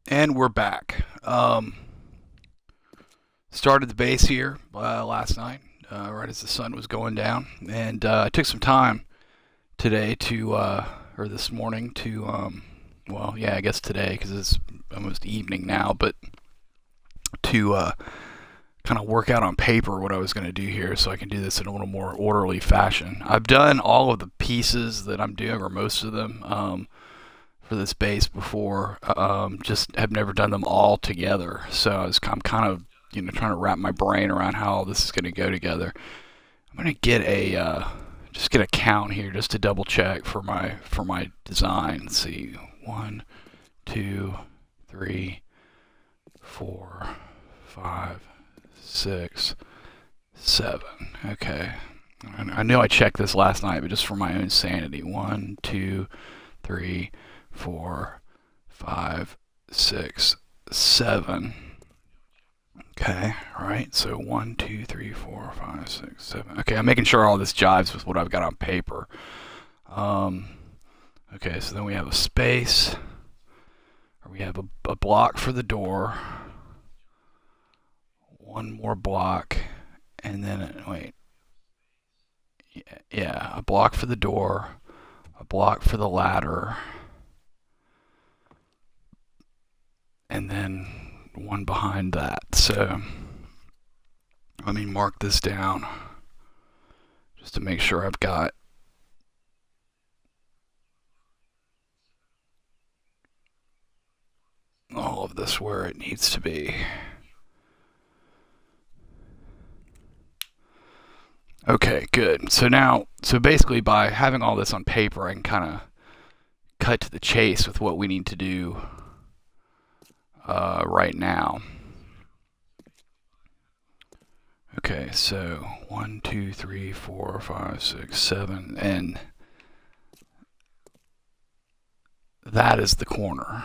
And we're back. Started the base here last night, right as the sun was going down, and I took some time today or this morning to, well, yeah, I guess today because it's almost evening now, but to kind of work out on paper what I was going to do here so I can do this in a little more orderly fashion. I've done all of the pieces that I'm doing, or most of them, for this base before. Just have never done them all together. So I'm kind of trying to wrap my brain around how all this is going to go together. I'm going to get a just get a count here just to double check for my design. Let's see, 1, 2, 3, 4, 5, 6, 7. Okay. I know I checked this last night, but just for my own sanity. 1, 2, 3, 4, 5, 6, 7. Okay, all right. So 1, 2, 3, 4, 5, 6, 7. Okay, I'm making sure all this jives with what I've got on paper. Um, okay, so then we have a space, or we have a block for the door, one more block, and then wait, yeah, a block for the door, a block for the ladder, and then one behind that. So let me mark this down just to make sure I've got all of this where it needs to be. Okay, good. So basically, by having all this on paper, I can kind of cut to the chase with what we need to do right now. Okay, so 1, 2, 3, 4, 5, 6, 7, and that is the corner.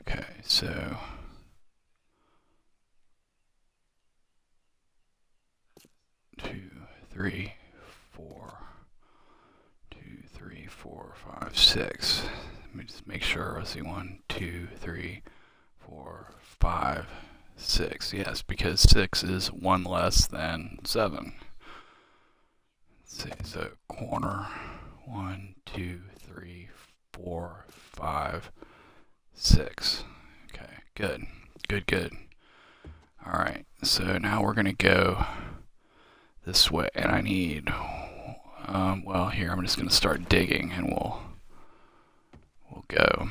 Okay, so 2, 3, 4, 2, 3, 4, 5, 6. Let me just make sure. Let's see, 1, 2, 3, 4, 5, 6. Yes, because 6 is one less than 7. Let's see. So corner 1, 2, 3, 4, 5, 6. Okay, good, good, good. All right. So now we're gonna go this way, and I need. Well, here I'm just gonna start digging, and we'll go.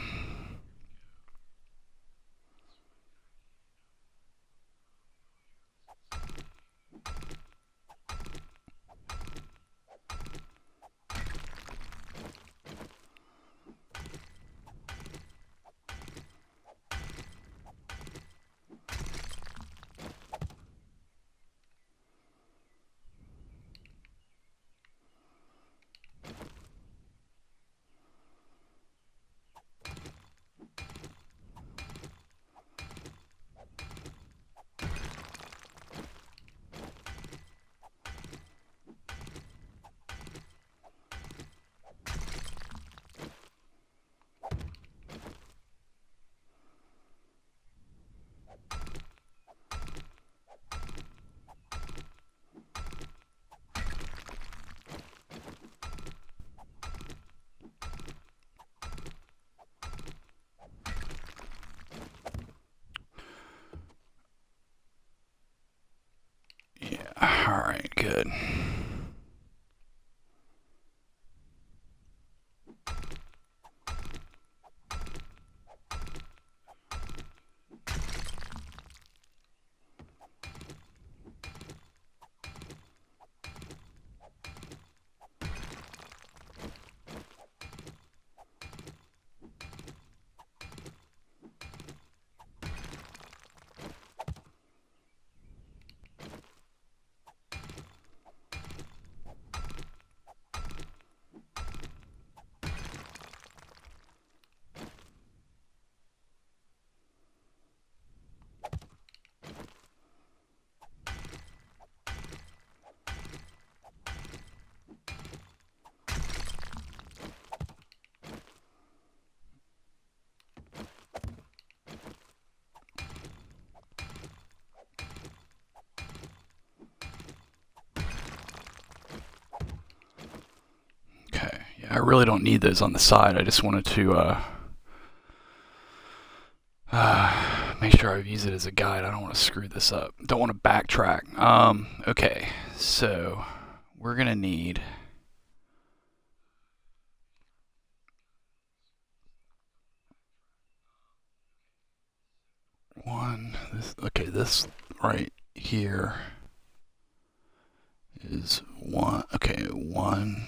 Yeah. All right. Good. I really don't need those on the side. I just wanted to make sure I use it as a guide. I don't want to screw this up. Don't want to backtrack. Okay, so we're gonna need this right here is one. Okay, 1,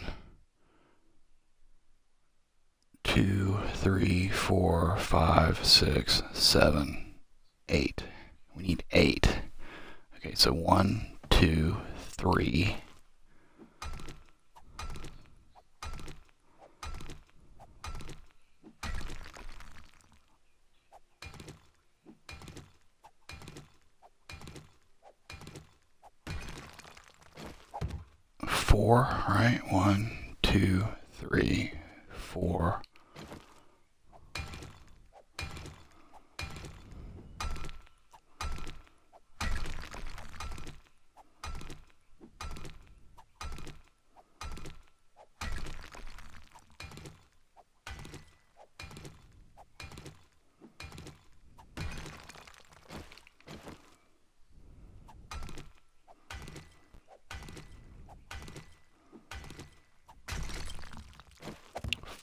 2, 3, 4, 5, 6, 7, 8. We need 8. Okay, so 1, 2, 3. Four, right? 1, 2, 3, 4.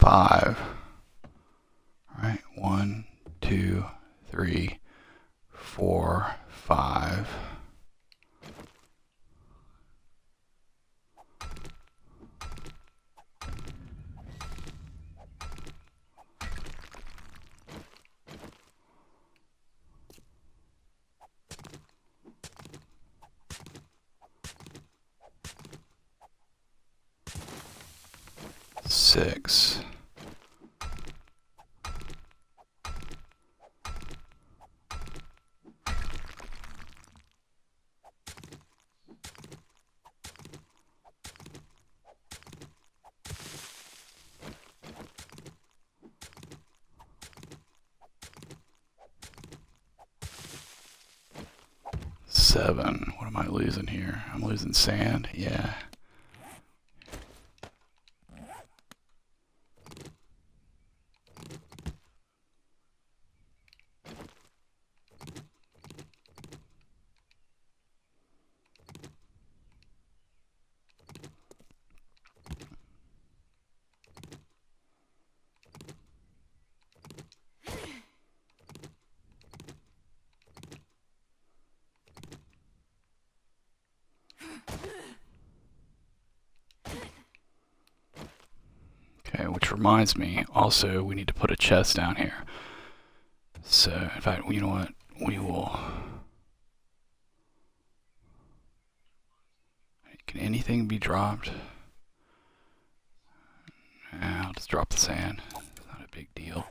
Five. Right, 1, 2, 3, 4, 5. Six. Seven. What am I losing here? I'm losing sand. Yeah. Okay, which reminds me, also, we need to put a chest down here. So, in fact, you know what? We will... Can anything be dropped? I'll just drop the sand. It's not a big deal.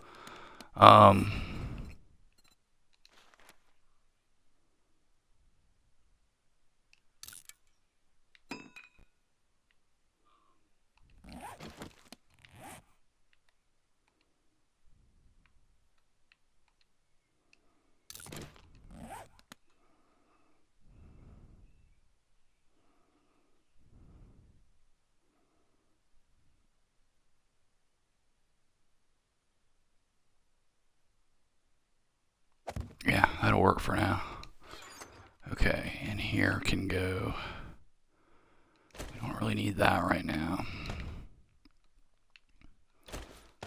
Yeah, that'll work for now. Okay, and here can go... We don't really need that right now.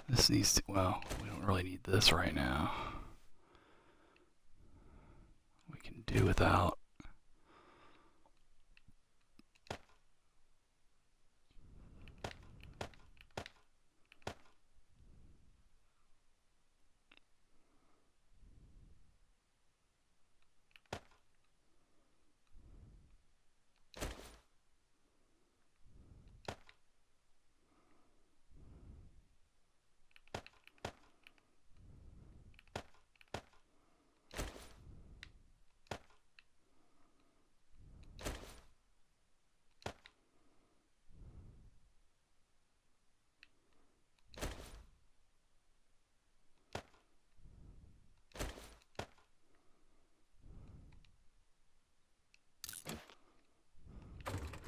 This needs to... Well, we don't really need this right now. We can do without...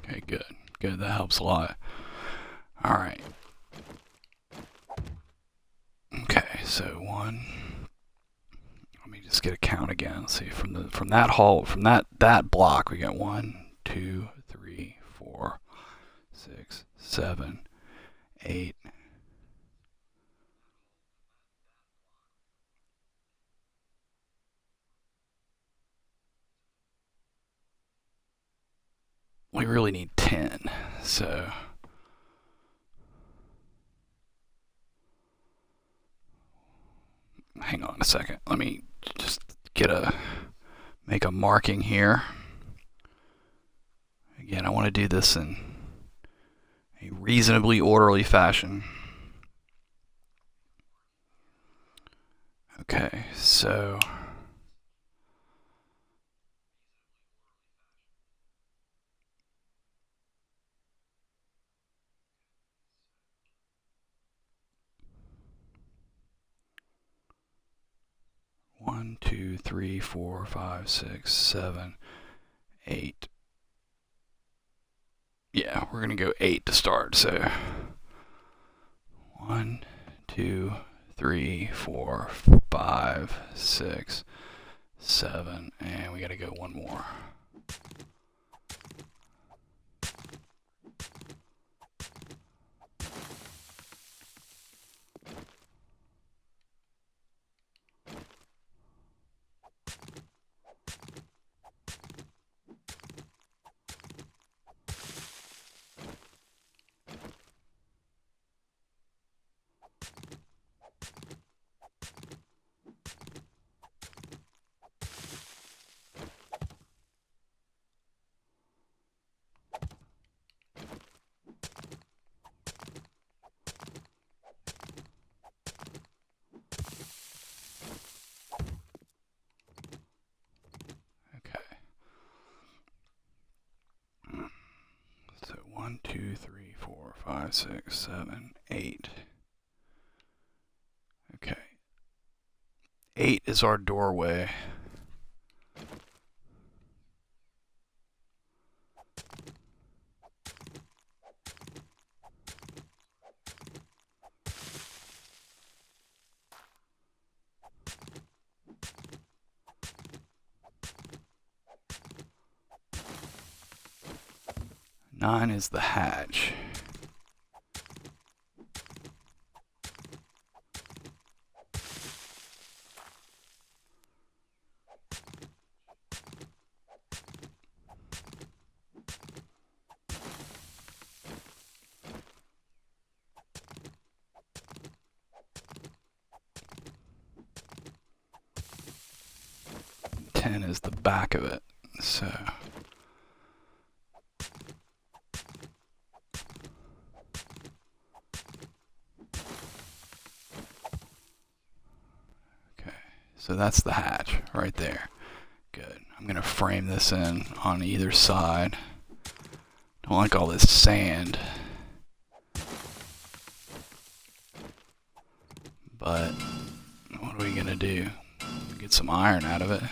Okay, good. Good, that helps a lot. Alright. so one. Let me just get a count again. Let's see, from that hall, from that block, we got 1, 2, 3, 4, 6, 7, 8. We really need 10. So hang on a second. Let me just make a marking here. Again, I want to do this in a reasonably orderly fashion. Okay, so 1, 2, 3, 4, 5, 6, 7, 8. Yeah, we're going to go 8 to start. So 1, 2, 3, 4, 5, 6, 7, and we got to go one more. So 1, 2, 3, 4, 5, 6, 7, 8. Okay. 8 is our doorway. Nine is the hatch. Ten is the back of it. So So that's the hatch right there. Good. I'm going to frame this in on either side. Don't like all this sand. But what are we going to do? Get some iron out of it.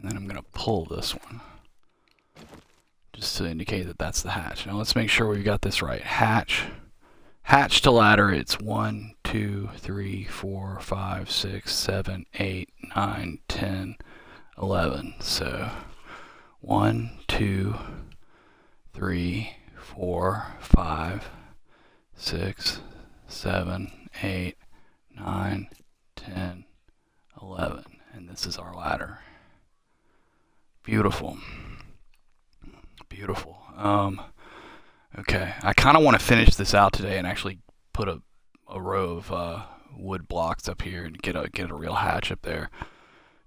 And then I'm going to pull this one, just to indicate that that's the hatch. Now let's make sure we've got this right. Hatch to ladder, it's 1, 2, 3, 4, 5, 6, 7, 8, 9, 10, 11. So 1, 2, 3, 4, 5, 6, 7, 8, 9, 10, 11. And this is our ladder. Beautiful. Beautiful. Okay, I kind of want to finish this out today and actually put a row of wood blocks up here and get a real hatch up there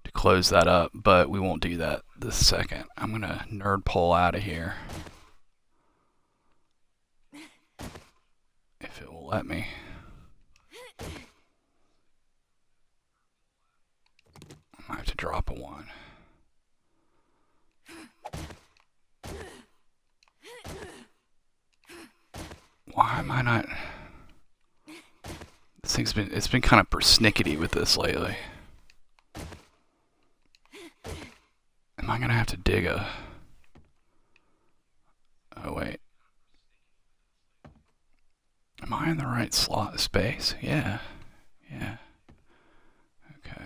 to close that up, but we won't do that this second. I'm gonna nerd pull out of here if it will let me. I might have to drop a one. Why am I not? This thing's been kind of persnickety with this lately. Am I gonna have to dig a? Oh wait. Am I in the right slot space? Yeah. Yeah. Okay.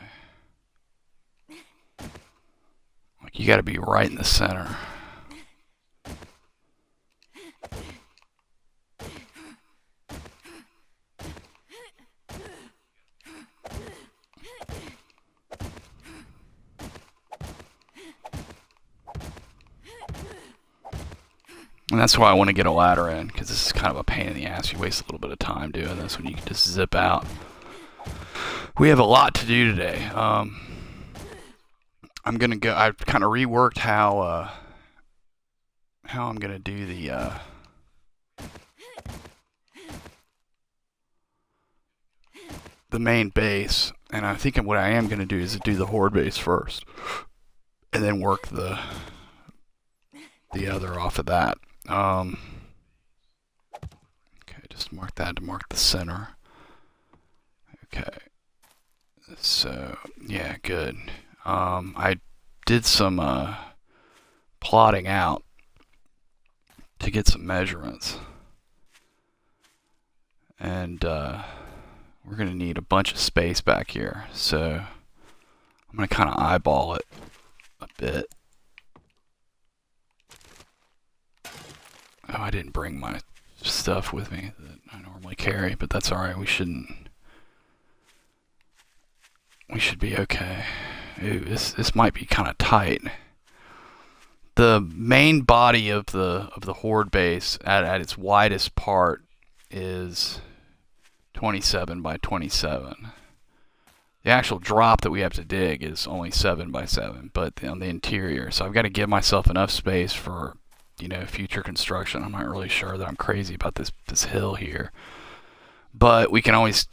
Like you gotta be right in the center. And that's why I want to get a ladder in, because this is kind of a pain in the ass. You waste a little bit of time doing this when you can just zip out. We have a lot to do today. I'm gonna go. I've kind of reworked how I'm gonna do the main base, and I think what I am gonna do is do the horde base first, and then work the other off of that. Okay, just mark that to mark the center. Okay, so yeah, good. I did some plotting out to get some measurements, and we're gonna need a bunch of space back here, so I'm gonna kind of eyeball it a bit. Oh, I didn't bring my stuff with me that I normally carry, but that's alright. We should be okay. Ooh, this might be kind of tight. The main body of the horde base at its widest part is 27 by 27. The actual drop that we have to dig is only 7 by 7, but on the interior, so I've got to give myself enough space for, you know, future construction. I'm not really sure that I'm crazy about this hill here, but we can always,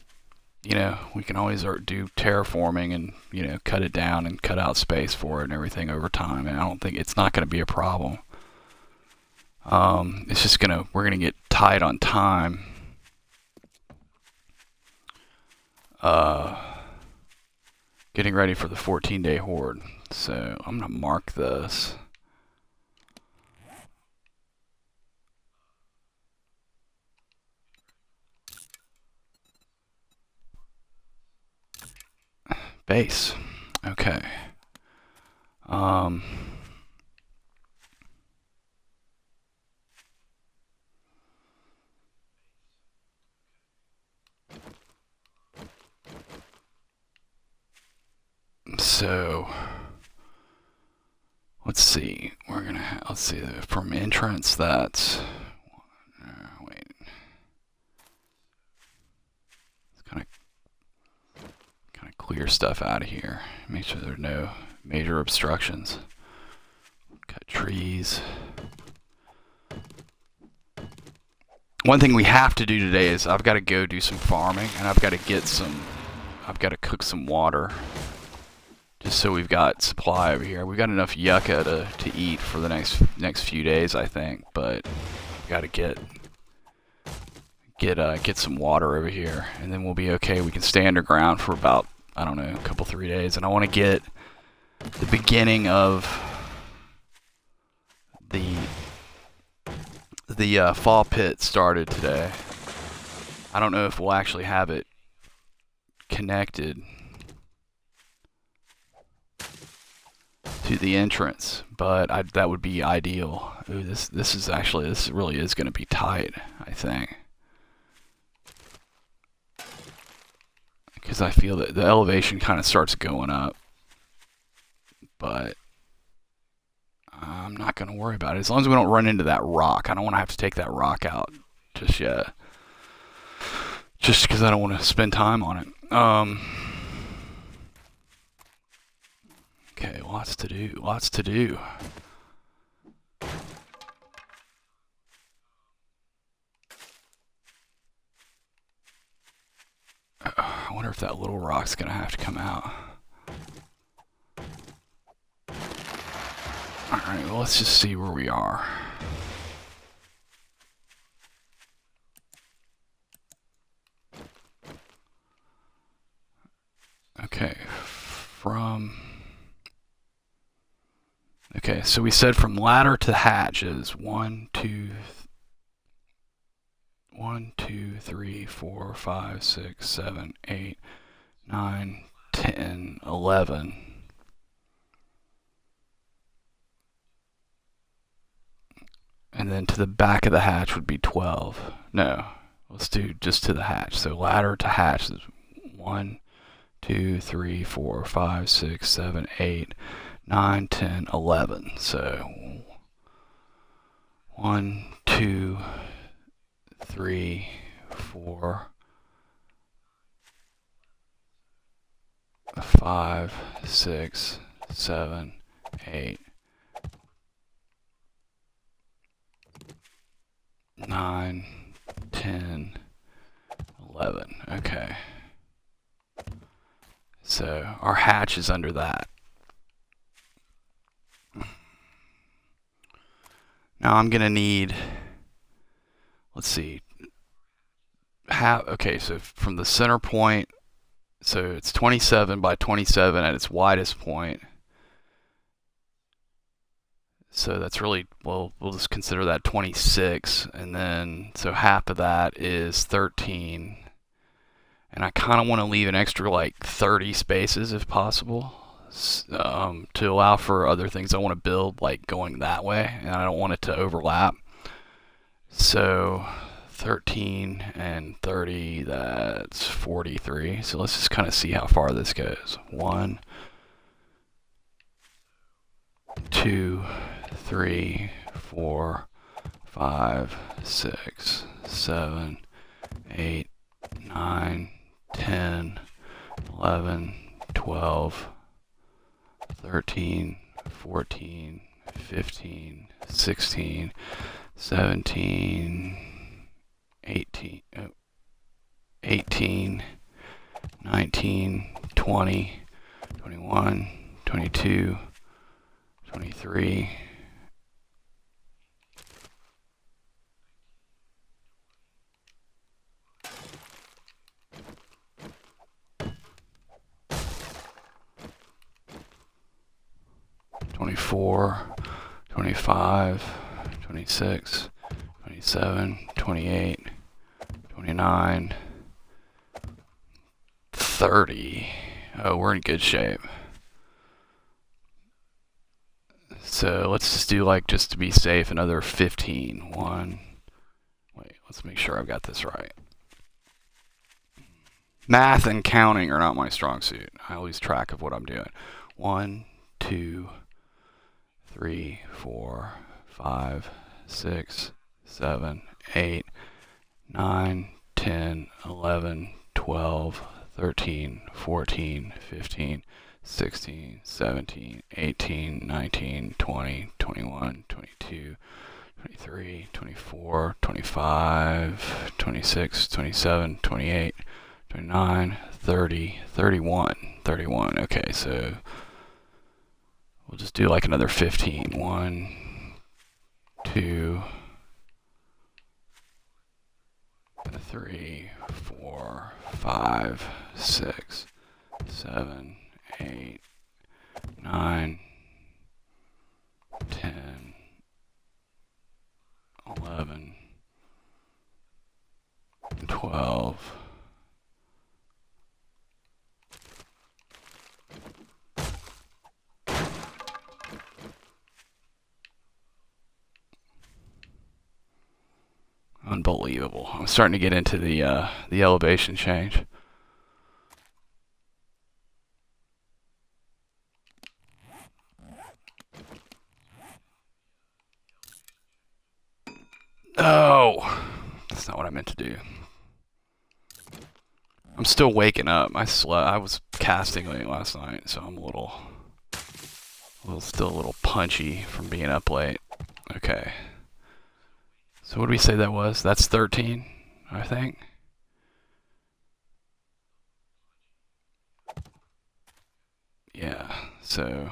you know, do terraforming and, you know, cut it down and cut out space for it and everything over time. And I don't think it's not going to be a problem. It's just we're gonna get tight on time. Getting ready for the 14-day horde. So I'm gonna mark this. Base. Okay. So let's see. We're gonna let's see from entrance. That's wait. It's kind of clear stuff out of here. Make sure there are no major obstructions. Cut trees. One thing we have to do today is I've got to go do some farming, and I've got to cook some water, just so we've got supply over here. We've got enough yucca to eat for the next few days, I think, but we've got to get some water over here, and then we'll be okay. We can stay underground for about, I don't know, a couple 3 days, and I want to get the beginning of the fall pit started today. I don't know if we'll actually have it connected to the entrance, but that would be ideal. Ooh, this really is going to be tight, I think, because I feel that the elevation kind of starts going up, but I'm not going to worry about it as long as we don't run into that rock. I don't want to have to take that rock out just yet, just because I don't want to spend time on it. Okay, lots to do. I wonder if that little rock's gonna have to come out. Alright, well, let's just see where we are. Okay, okay, so we said from ladder to hatch is 1, 2, 3, 4, 5, 6, 7, 8, 9, 10, 11. And then to the back of the hatch would be 12. No, let's do just to the hatch. So ladder to hatch is 1, 2, 3, 4, 5, 6, 7, 8, 9, 10, 11. So 1, 2, 3, 4, 5, 6, 7, 8, 9, 10, 11. Okay. So our hatch is under that. Now I'm gonna need, let's see, okay, so from the center point, so it's 27 by 27 at its widest point. So that's really, well, we'll just consider that 26, and then, so half of that is 13. And I kind of want to leave an extra like 30 spaces if possible, to allow for other things I want to build, like going that way, and I don't want it to overlap. So 13 and 30, that's 43. So let's just kind of see how far this goes. 1, 2, 3, 4, 5, 6, 7, 8, 9, 10, 11, 12, 13, 14, 15, 16, 17, 18, 19, 20, 21, 22, 23, 24, 25, 26, 27, 28, 29, 30. Oh, we're in good shape. So let's just do, like, just to be safe, another 15. Wait, let's make sure I've got this right. Math and counting are not my strong suit. I lose track of what I'm doing. 1, 2, 3, 4, 5, 6, 7, 8, 9, 10, 11, 12, 13, 14, 15, 16, 17, 18, 19, 20, 21, 22, 23, 24, 25, 26, 27, 28, 29, 30, 31. Okay, so we'll just do like another 15. 1, 2, 3, 4, 5, 6, 7, 8, 9, 10, 11, 12. Unbelievable. I'm starting to get into the elevation change. Oh, that's not what I meant to do. I'm still waking up. I was casting late last night, so I'm still a little punchy from being up late. Okay. So what do we say that was? That's 13, I think. Yeah. So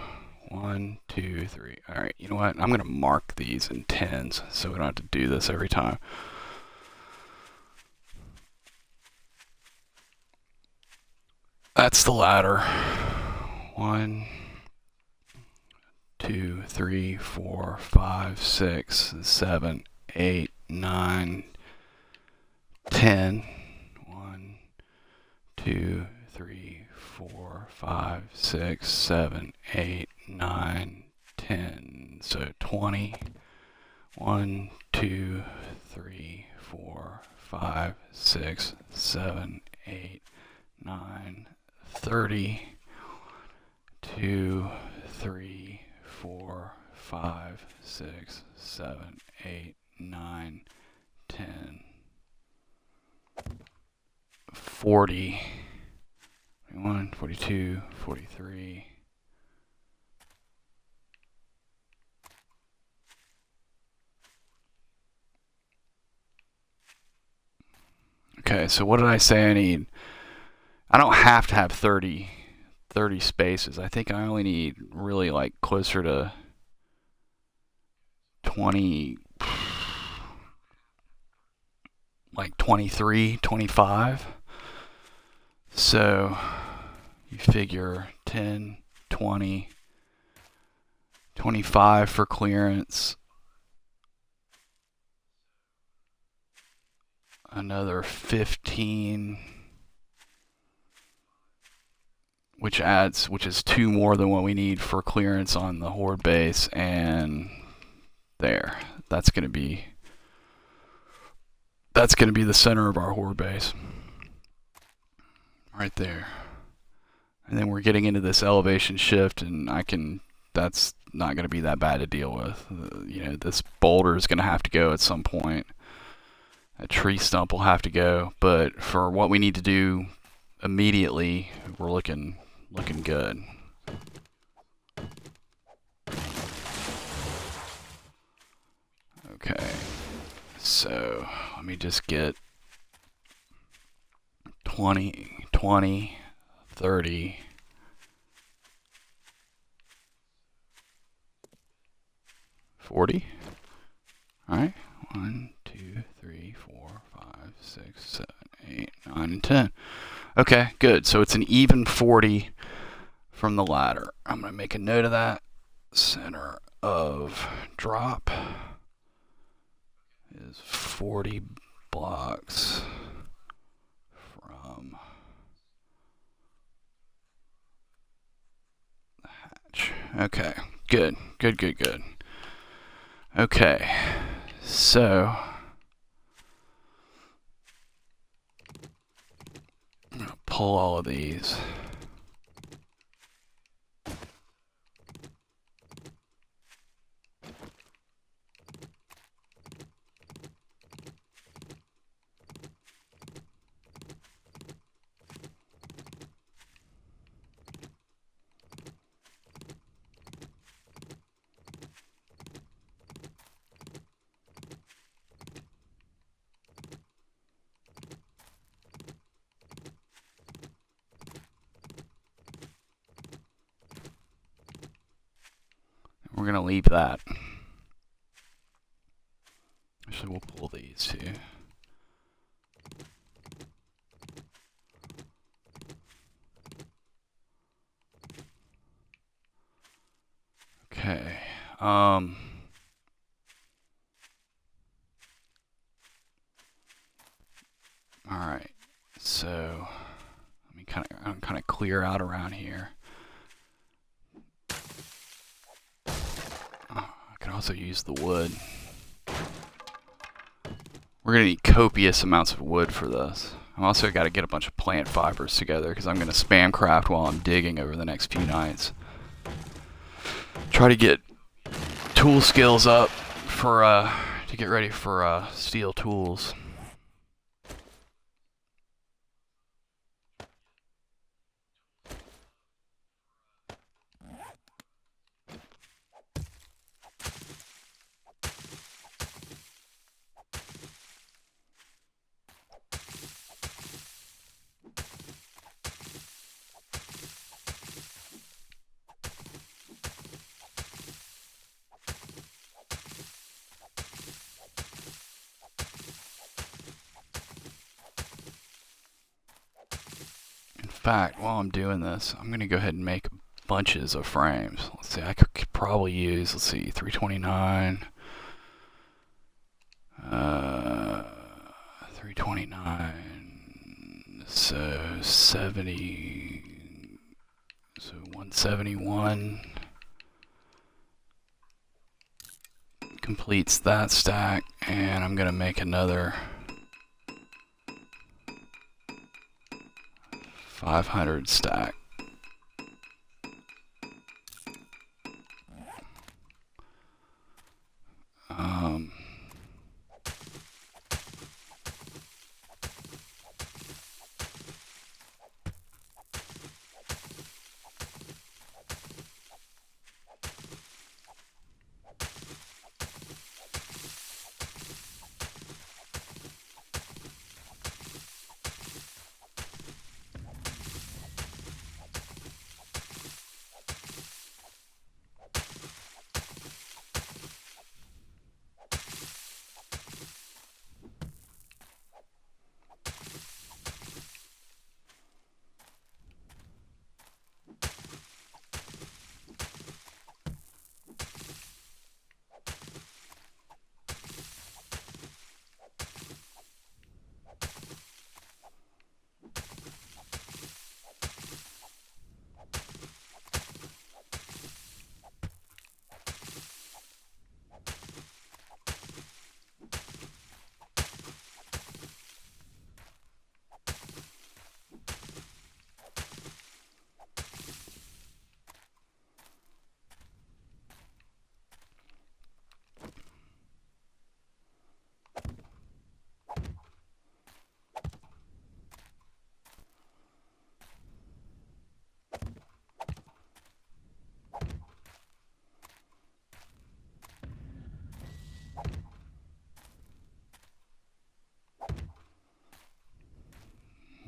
1, 2, 3. All right. You know what? I'm gonna mark these in tens, so we don't have to do this every time. That's the ladder. 1, 2, 3, 4, 5, 6, 7, 8, 9, 10. 1, 2, 3, 4, 5, 6, 7, 8, 9, 10. So 20. 1, 2, 3, 4, 5, 6, 7, 8, 9, 30. 2, 3, 4, 5, 6, 7, 8, 9, 10, 40, 41, 42, 43. Okay, so what did I say I need? I don't have to have 30 spaces. I think I only need really like closer to 20, like 23, 25. So you figure 10, 20, 25 for clearance, another 15, which is 2 more than what we need for clearance on the horde base, and there. That's going to be the center of our horde base. Right there. And then we're getting into this elevation shift, and that's not going to be that bad to deal with. This boulder is going to have to go at some point. A tree stump will have to go, but for what we need to do immediately, we're looking good. Okay, so let me just get 20, 20, 30, 40. All right, 1, 2, 3, 4, 5, 6, 7, 8, 9, and 10. Okay, good. So it's an even 40 from the ladder. I'm going to make a note of that. Center of drop is 40 blocks from the hatch. Okay, good. Okay, so I'm going to pull all of these. We're going to leave that. Actually, we'll pull these too. Okay. All right. So let me kind of clear out around here. I can also use the wood. We're gonna need copious amounts of wood for this. I've also got to get a bunch of plant fibers together because I'm gonna spam craft while I'm digging over the next few nights. Try to get tool skills up for to get ready for steel tools. In fact, while I'm doing this, I'm gonna go ahead and make bunches of frames. Let's see, I could probably use, let's see, 329, 329, so 70, so 171 completes that stack, and I'm gonna make another 500 stack.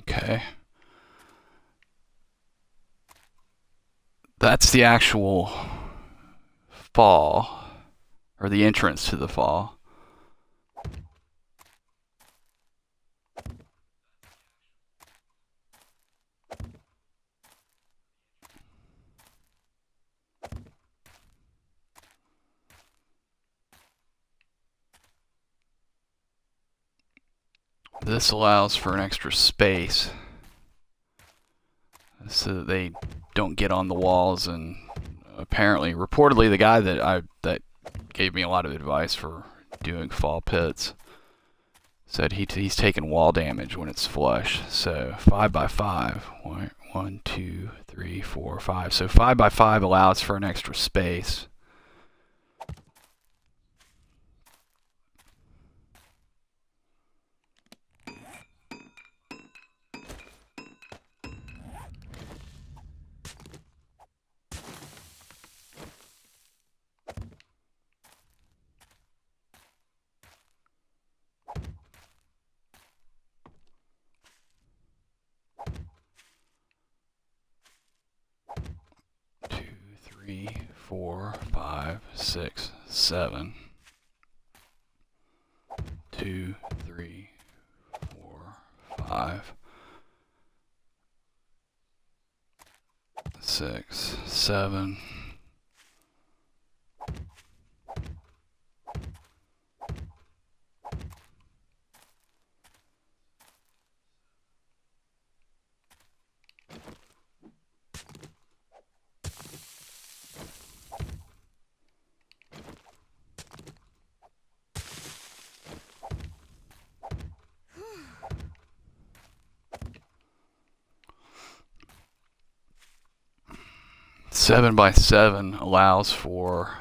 Okay. That's the actual fall, or the entrance to the fall. This allows for an extra space so that they don't get on the walls. And apparently, reportedly, the guy that gave me a lot of advice for doing fall pits said he's taken wall damage when it's flush. So 5x5, 1, 2, 3, 4, 5. So 5x5 allows for an extra space. Two, 3, 4, 5, 6, 7. 2, 3, 4, 5, 6, 7. 7x7 allows for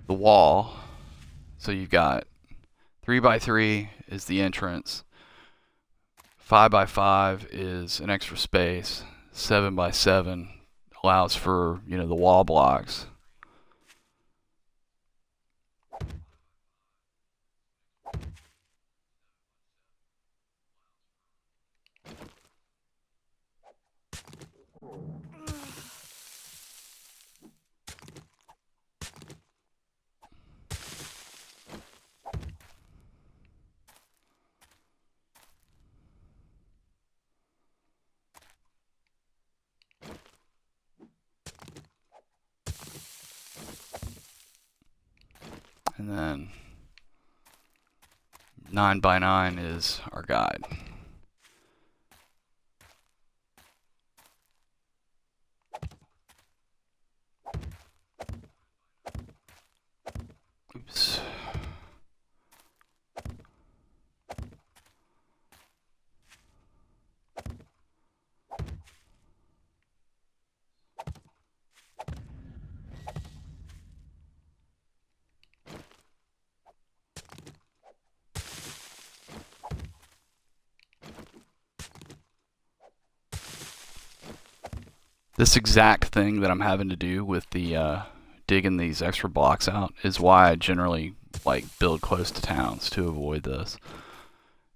the wall. So you've got 3x3 is the entrance, 5x5 is an extra space, 7x7 allows for, you know, the wall blocks. And then 9x9 is our guide. Oops. This exact thing that I'm having to do with the digging these extra blocks out is why I generally like build close to towns to avoid this.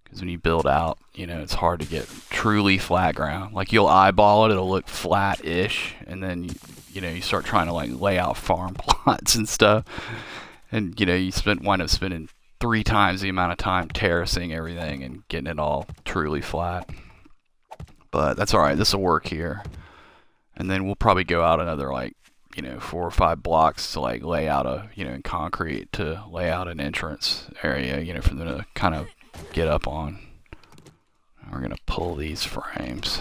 Because when you build out, you know, it's hard to get truly flat ground. Like you'll eyeball it, it'll look flat-ish, and then you know you start trying to like lay out farm plots and stuff, and you know you wind up spending 3 times the amount of time terracing everything and getting it all truly flat. But that's all right. This will work here, and then we'll probably go out another like, you know, 4 or 5 blocks to like lay out a, you know, in concrete to lay out an entrance area, you know, for them to kind of get up on. We're gonna pull these frames.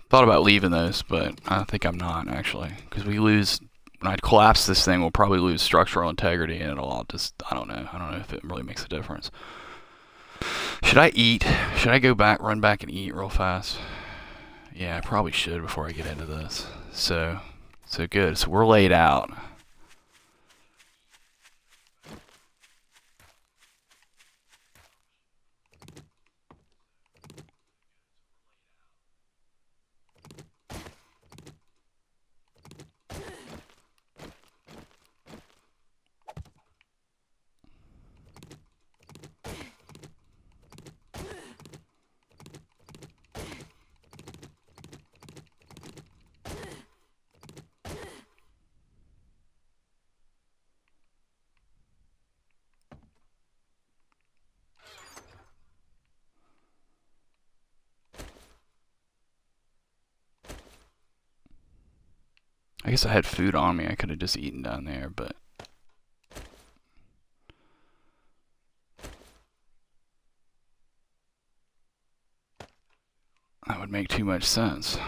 Thought about leaving those, but I think I'm not actually, because we lose when I collapse this thing. We'll probably lose structural integrity, and it'll all just I don't know if it really makes a difference. Should I eat? Should I go back, run back, and eat real fast? Yeah, I probably should before I get into this. So good. So we're laid out. I guess I had food on me. I could have just eaten down there, but that would make too much sense.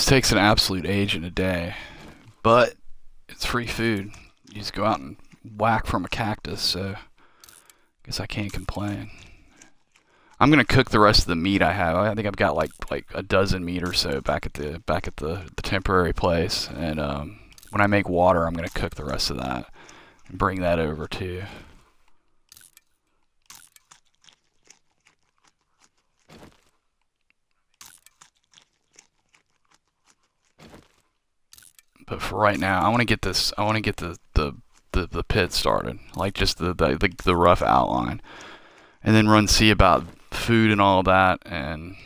takes an absolute age in a day, but it's free food. You just go out and whack from a cactus, so I guess I can't complain. I'm gonna cook the rest of the meat I have. I think I've got like a dozen meat or so back at the temporary place, and when I make water, I'm gonna cook the rest of that and bring that over too. But for right now, I want to get this. I want to get the pit started, like just the rough outline, and then see about food and all that. And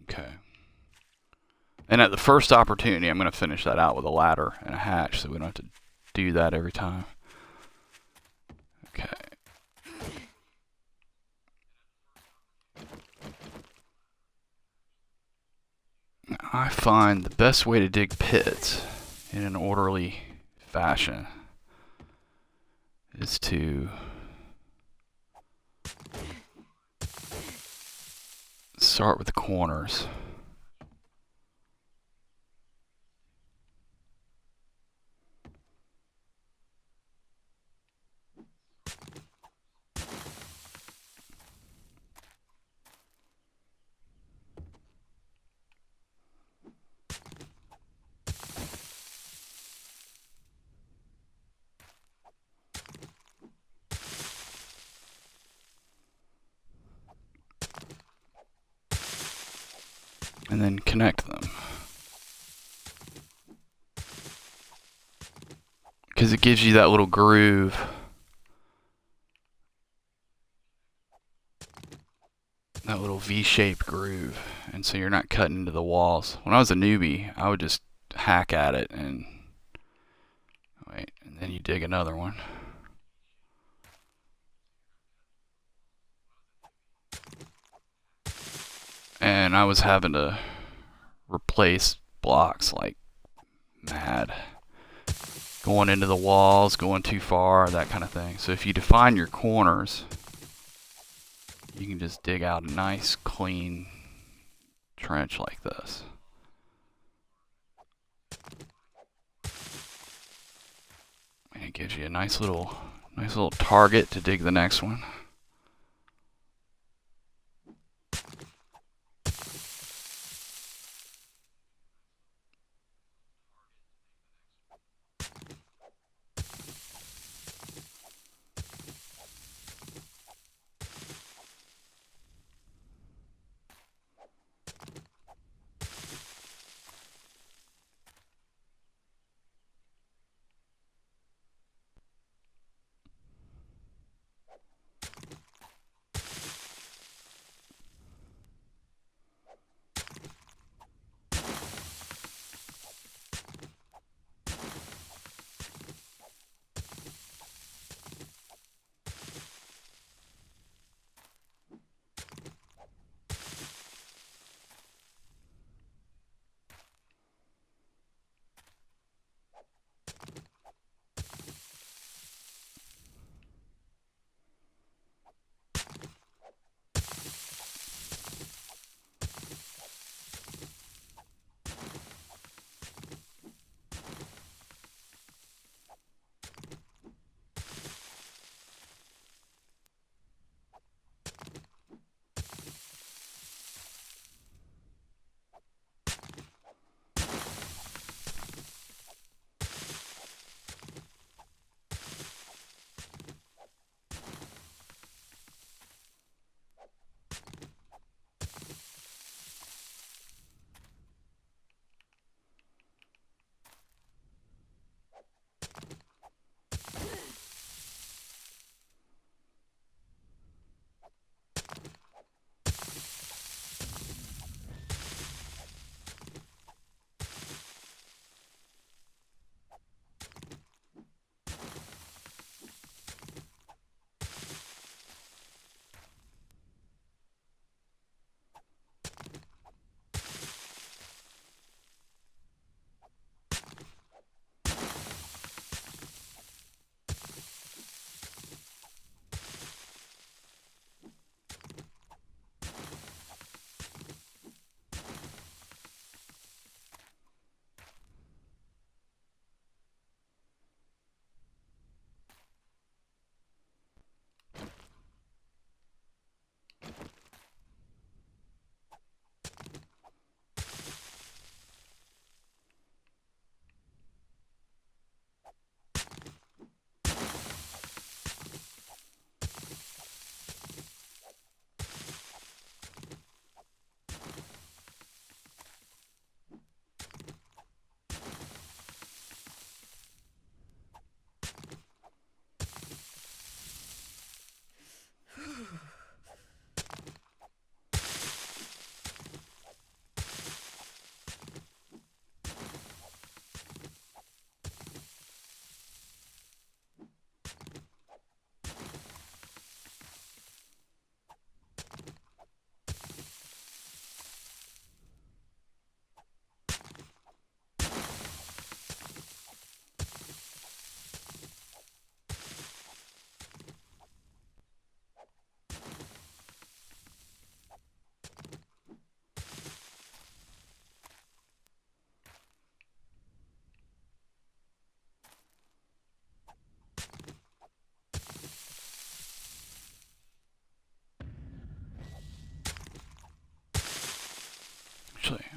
okay. And at the first opportunity, I'm going to finish that out with a ladder and a hatch, so we don't have to do that every time. Okay. I find the best way to dig pits in an orderly fashion is to start with the corners. And then connect them. Because it gives you that little groove. That little V-shaped groove. And so you're not cutting into the walls. When I was a newbie, I would just hack at it and wait, and then you dig another one. And I was having to replace blocks like mad. Going into the walls, going too far, that kind of thing. So if you define your corners, you can just dig out a nice, clean trench like this. And it gives you a nice little target to dig the next one.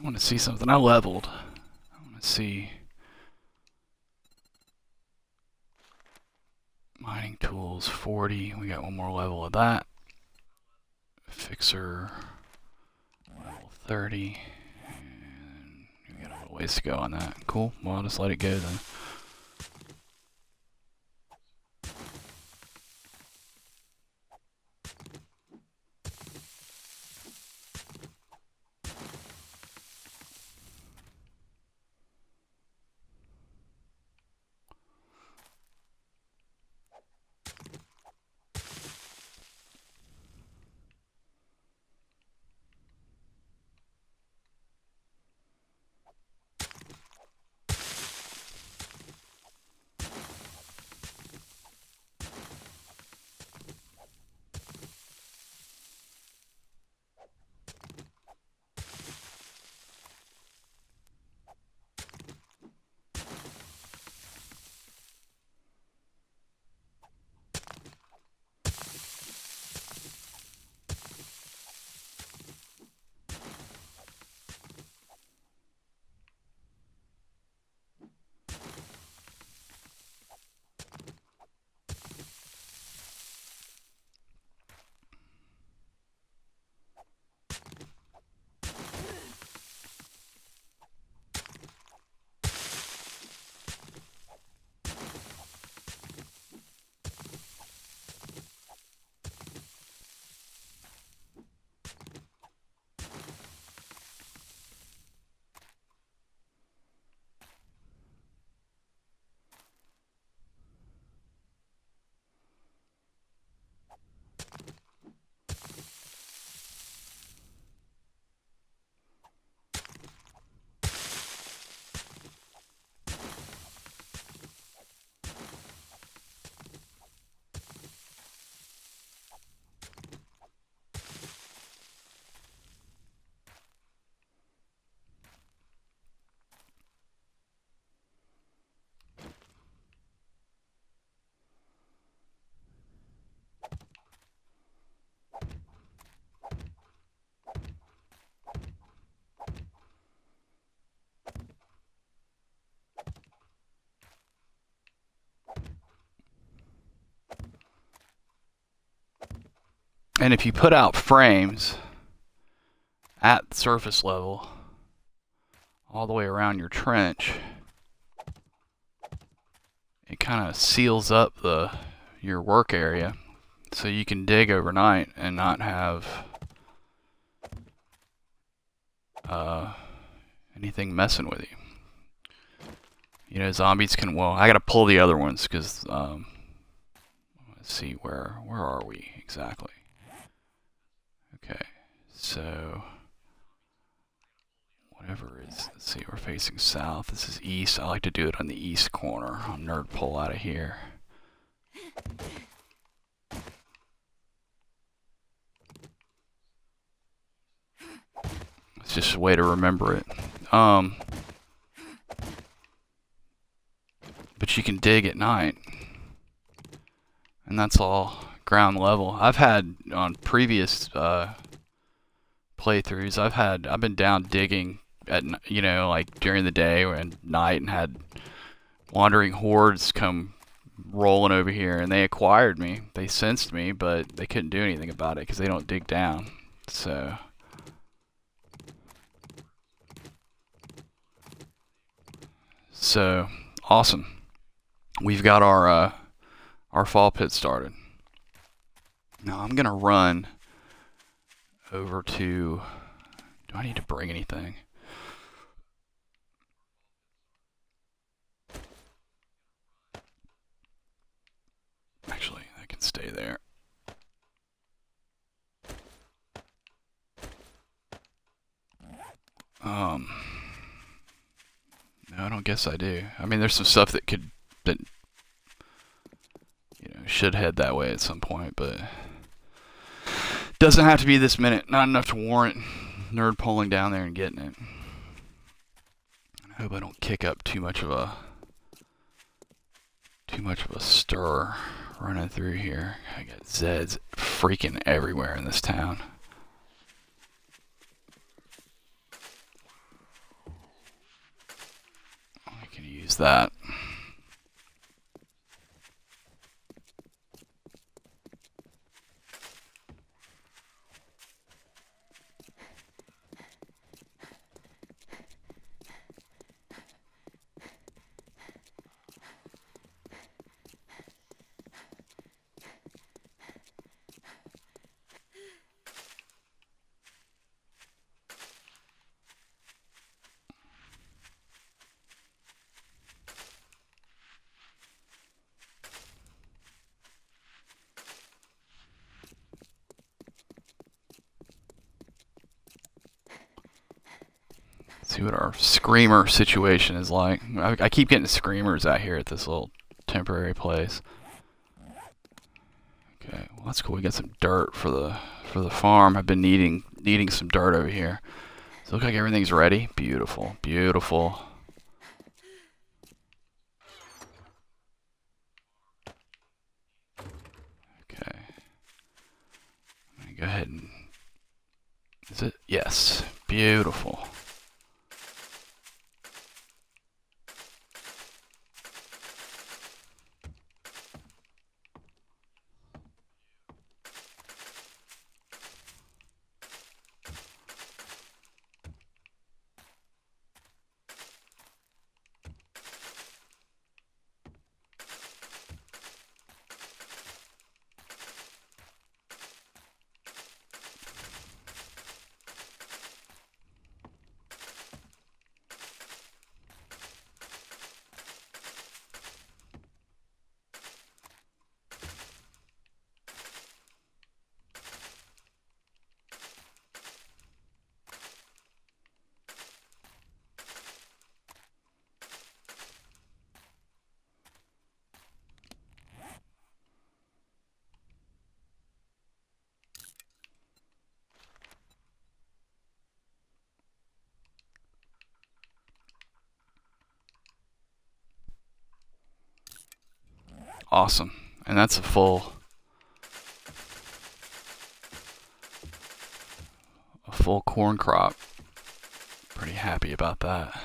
want to see something. I leveled. I want to see mining tools 40. We got one more level of that. Fixer level 30. And we got a little ways to go on that. Cool. Well, I'll just let it go then. And if you put out frames at surface level all the way around your trench, it kind of seals up your work area so you can dig overnight and not have anything messing with you. You know, zombies can, well, I gotta pull the other ones because let's see, where are we exactly? Okay, so whatever is, let's see, we're facing south. This is east. I like to do it on the east corner. I'll nerd pull out of here. It's just a way to remember it. But you can dig at night, and that's all ground level. I've had on previous playthroughs, I've been down digging at, you know, like during the day and night, and had wandering hordes come rolling over here, and they acquired me. They sensed me, but they couldn't do anything about it because they don't dig down. So awesome. We've got our fall pit started. Now I'm gonna run over to. Do I need to bring anything? Actually, I can stay there. No, I don't guess I do. I mean, there's some stuff that you know, should head that way at some point, but doesn't have to be this minute. Not enough to warrant nerd pulling down there and getting it. I hope I don't kick up too much of a stir running through here. I got Zeds freaking everywhere in this town. use that. See what our screamer situation is like. I keep getting screamers out here at this little temporary place. Okay, well that's cool. We got some dirt for the farm. I've been needing some dirt over here. So it looks like everything's ready. Beautiful, beautiful. Okay. Let me go ahead and. Is it? Yes. Beautiful. Awesome. And that's a full corn crop. Pretty happy about that.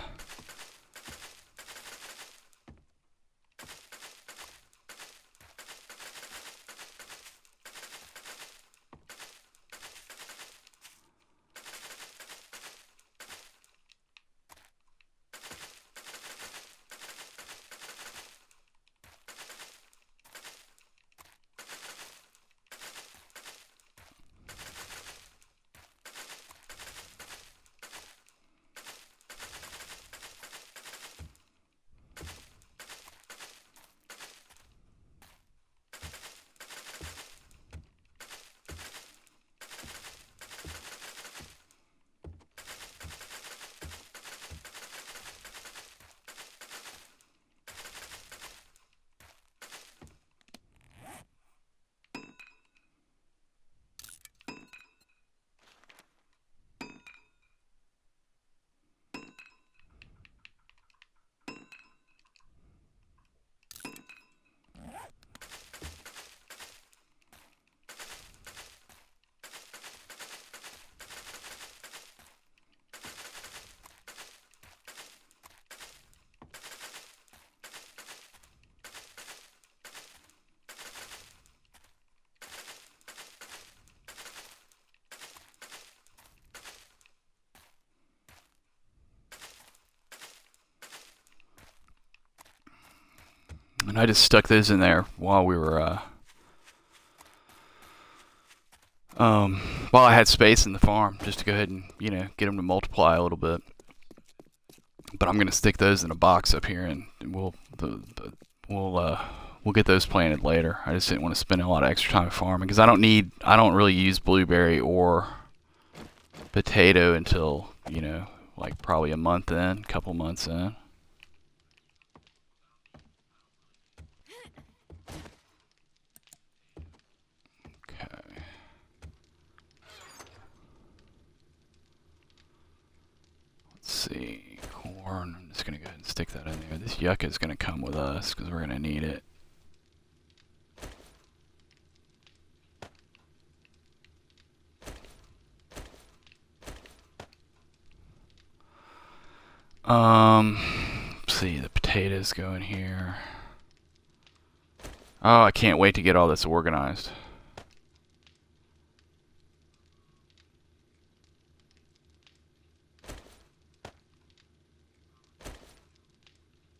And I just stuck those in there while we were, while I had space in the farm, just to go ahead and, get them to multiply a little bit. But I'm gonna stick those in a box up here, and we'll get those planted later. I just didn't want to spend a lot of extra time farming because I don't really use blueberry or potato until, like probably a month in, couple months in. See, corn. I'm just gonna go ahead and stick that in there. This yucca is gonna come with us because we're gonna need it. Let's see, the potato. potatoes go in here. Oh, I can't wait to get all this organized.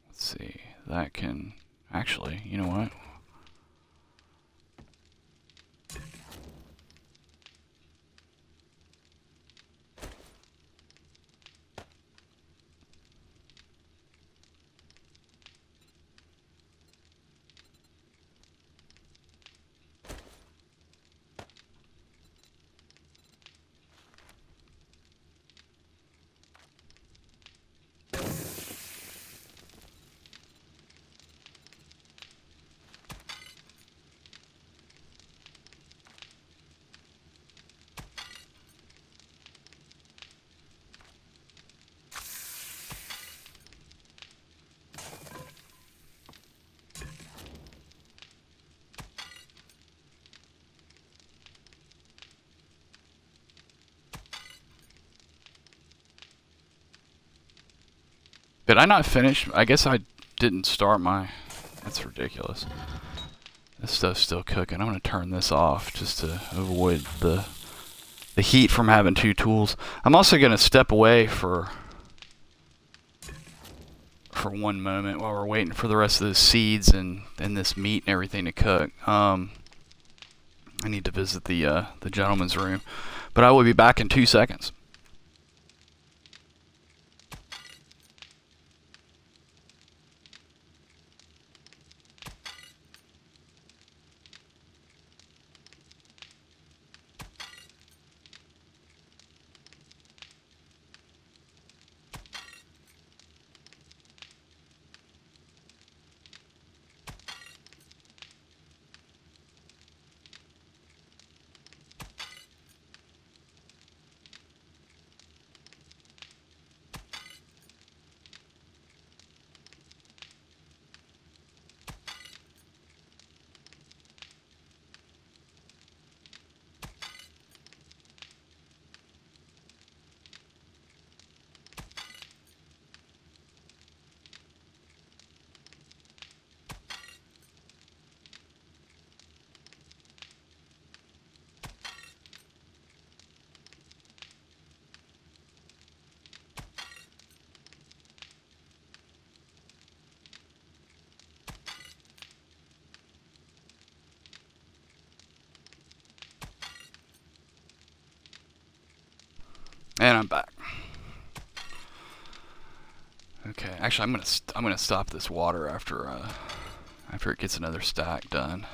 Let's see. That can... Actually, you know what? Did I not finish? I guess I didn't start my... That's ridiculous. This stuff's still cooking. I'm going to turn this off just to avoid the heat from having two tools. I'm also going to step away for one moment while we're waiting for the rest of the seeds and this meat and everything to cook. I need to visit the gentleman's room. But I will be back in 2 seconds. And I'm back. Okay, actually, I'm gonna stop this water after it gets another stack done.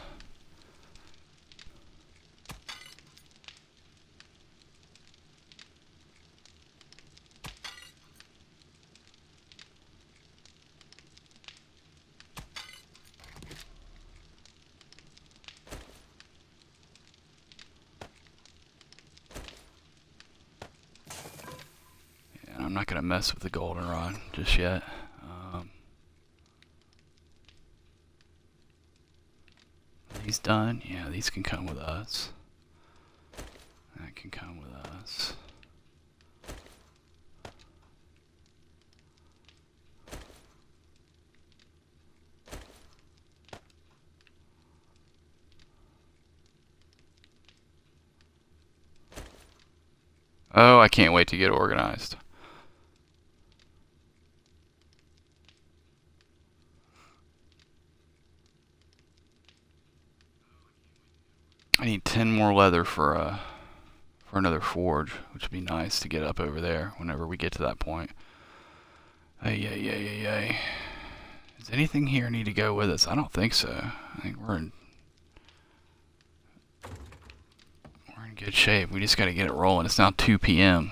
I'm not going to mess with the goldenrod just yet. These done? Yeah, these can come with us. That can come with us. Oh, I can't wait to get organized. I need 10 more leather for another forge, which would be nice to get up over there whenever we get to that point. Ay. Does anything here need to go with us? I don't think so. I think we're in good shape. We just got to get it rolling. It's now 2 p.m.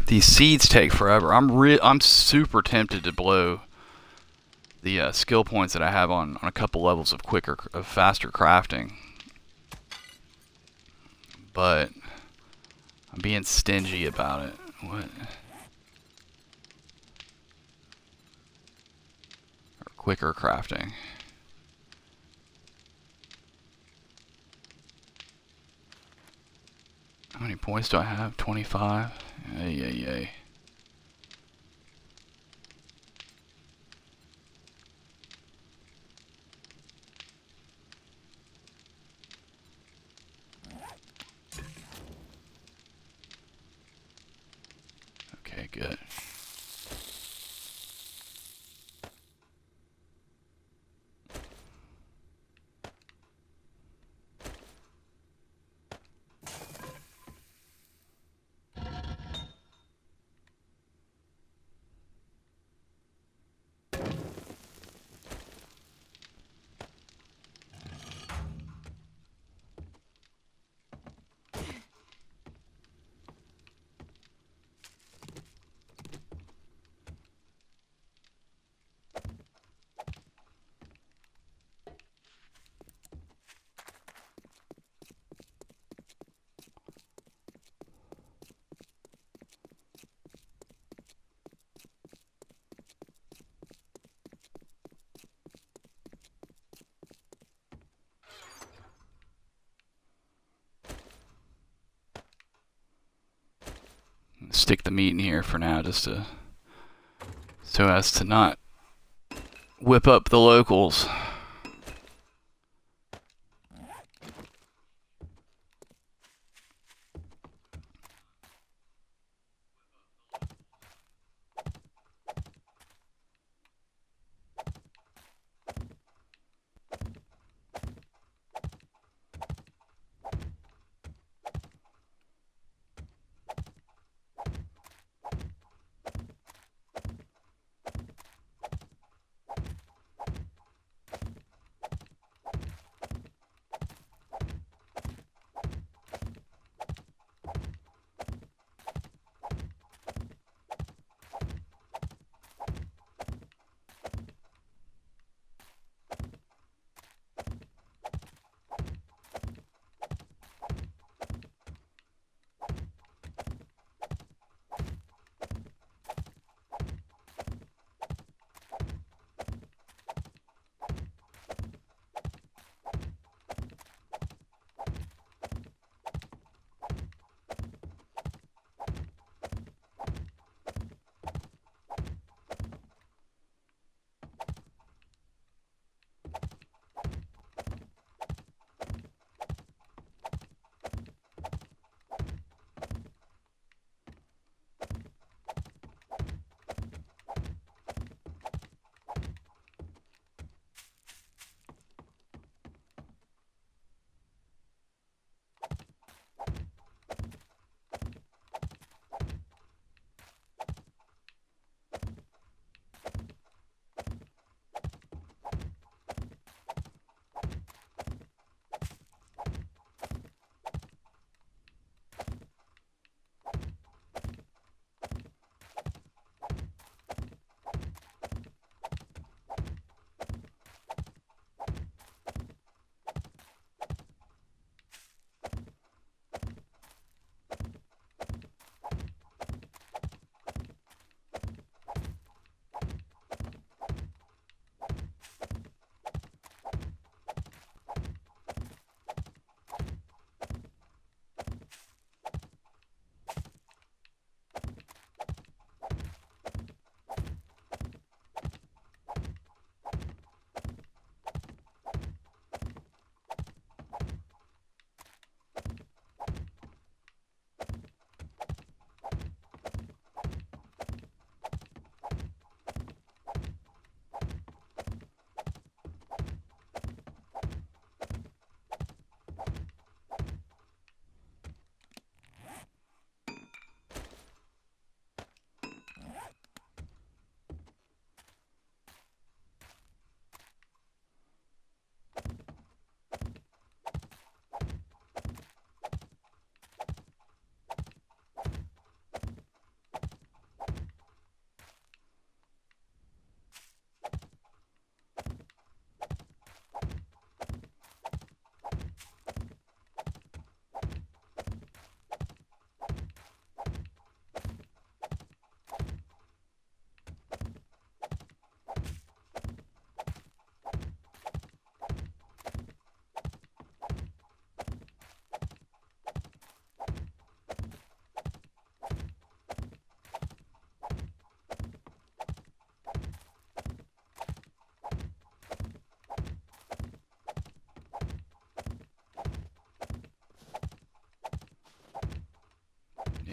These seeds take forever. I'm super tempted to blow the skill points that I have on a couple levels of faster crafting, but I'm being stingy about it. What? Or quicker crafting. How many points do I have? 25. Ay, ay, ay. Okay, good. Stick the meat in here for now, just to so as to not whip up the locals.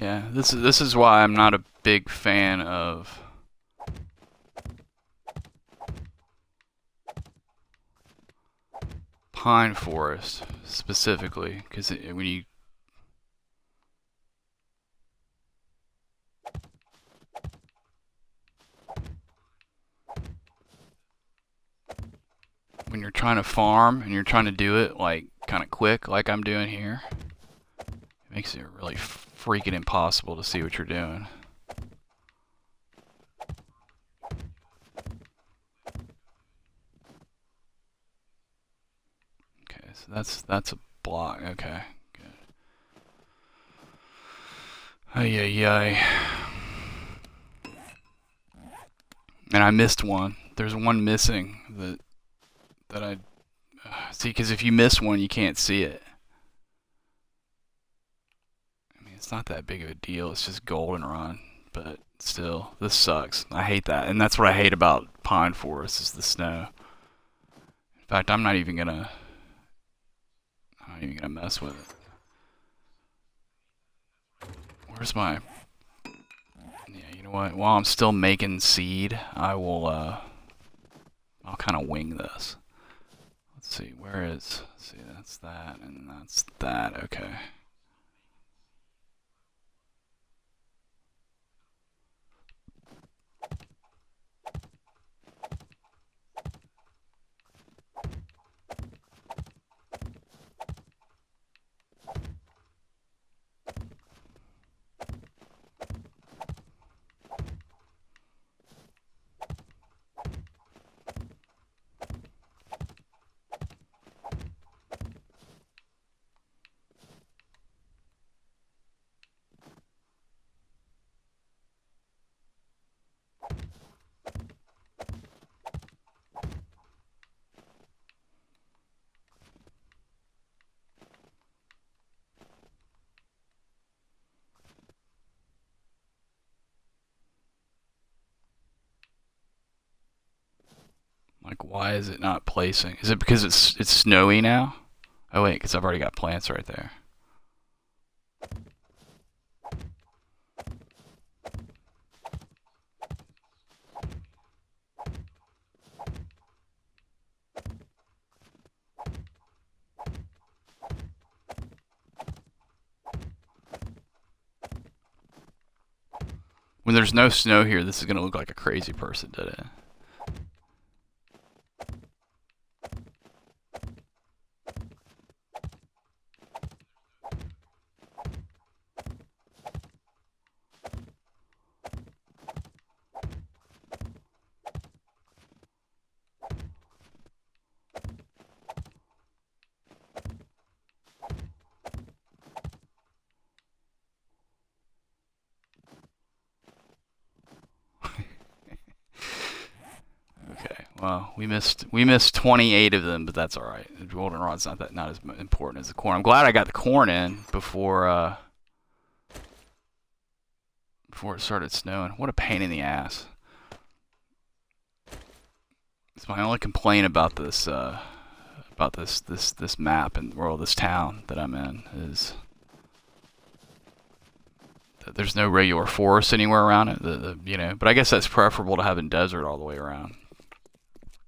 Yeah, this is why I'm not a big fan of pine forest specifically, because when you're trying to farm and you're trying to do it like kind of quick, like I'm doing here, it makes it really freaking impossible to see what you're doing. Okay, so that's a block. Okay, good. Ay ay ay. And I missed one. There's one missing that I see, because if you miss one, you can't see it. I mean, it's not that big of a deal. It's just goldenrod, but still, this sucks. I hate that, and that's what I hate about pine forest is the snow. In fact, I'm not even gonna mess with it. Where's my? Yeah, you know what? While I'm still making seed, I'll kind of wing this. Let's see, let's see, that's that, and that's that. Okay. Like, why is it not placing? Is it because it's snowy now? Oh wait, because I've already got plants right there. When there's no snow here, this is gonna look like a crazy person did it. Okay, well, we missed 28 of them, but that's all right. The goldenrod's not as important as the corn. I'm glad I got the corn in before it started snowing. What a pain in the ass. It's my only complaint about this map and this town that I'm in is that there's no regular forest anywhere around it. But I guess that's preferable to having desert all the way around.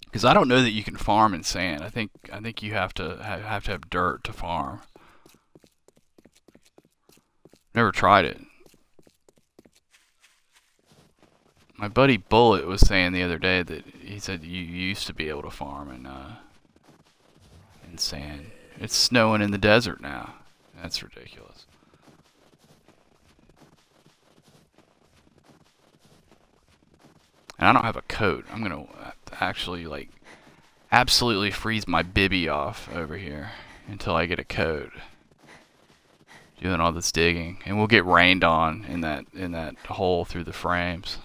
Because I don't know that you can farm in sand. I think you have to have dirt to farm. Never tried it. My buddy Bullet was saying the other day that he said you used to be able to farm in sand. It's snowing in the desert now. That's ridiculous. And I don't have a coat. I'm gonna actually like absolutely freeze my bibby off over here until I get a coat. Doing all this digging, and we'll get rained on in that hole through the frames.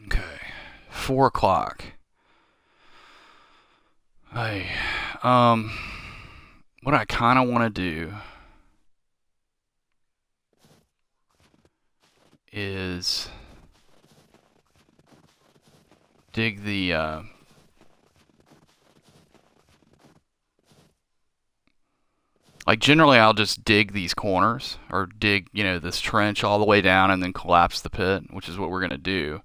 Okay, 4 o'clock. I what I kind of want to do is dig the like generally I'll just dig these corners or dig, you know, this trench all the way down and then collapse the pit, which is what we're going to do.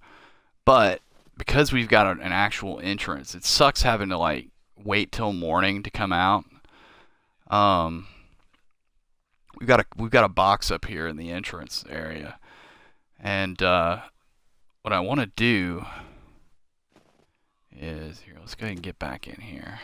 But because we've got an actual entrance, it sucks having to like wait till morning to come out. We've got a box up here in the entrance area. And what I want to do is here, let's go ahead and get back in here.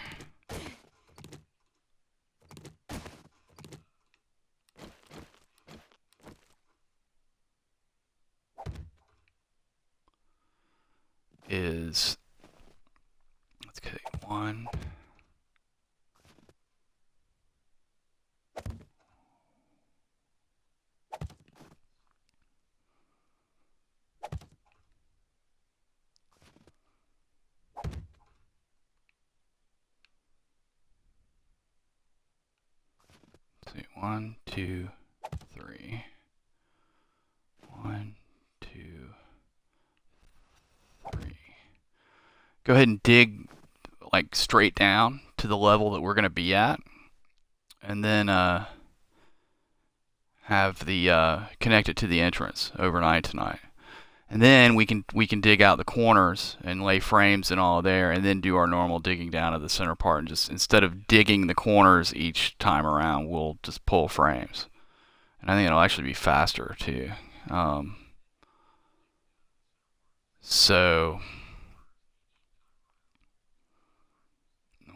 Let's get 1. Let's see, 1, 2, 3. 1, 2, 3. Go ahead and dig like straight down to the level that we're going to be at, and then have the connect it to the entrance overnight tonight. And then we can dig out the corners and lay frames and all there, and then do our normal digging down of the center part. And just instead of digging the corners each time around, we'll just pull frames. And I think it'll actually be faster too. So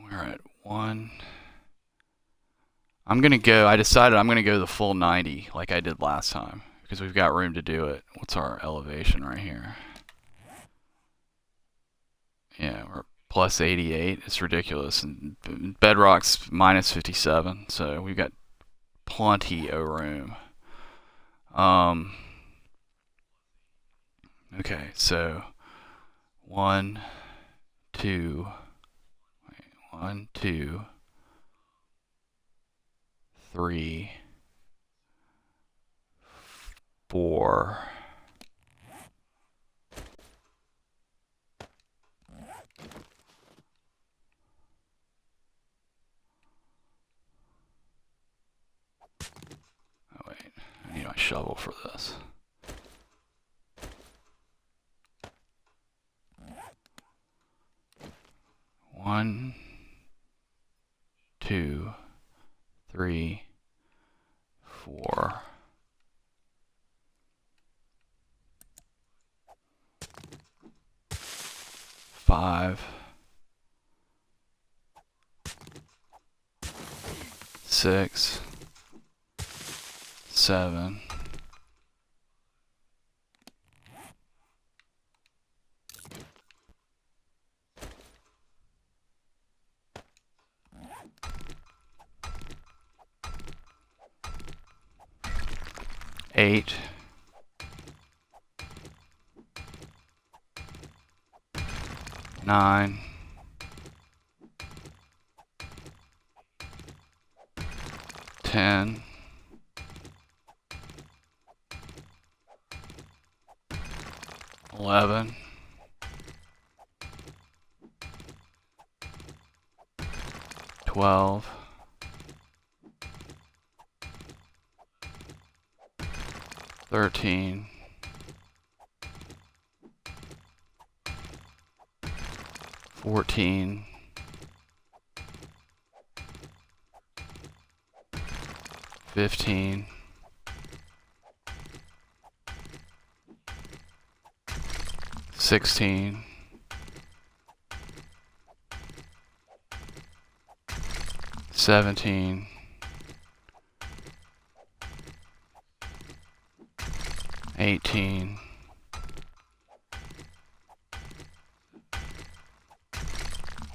we're at 1. I decided I'm gonna go the full 90 like I did last time, because we've got room to do it. What's our elevation right here? Yeah, we're plus 88. It's ridiculous. And bedrock's minus 57, so we've got plenty of room. Okay, so 1, 2, 1, 2, 3, 4. Oh wait, I need my shovel for this. 1, 2, 3, 4. 5, 6, 7. 8, 9, 10, 11, 12, 13, 14, 15, 16, 17, 18,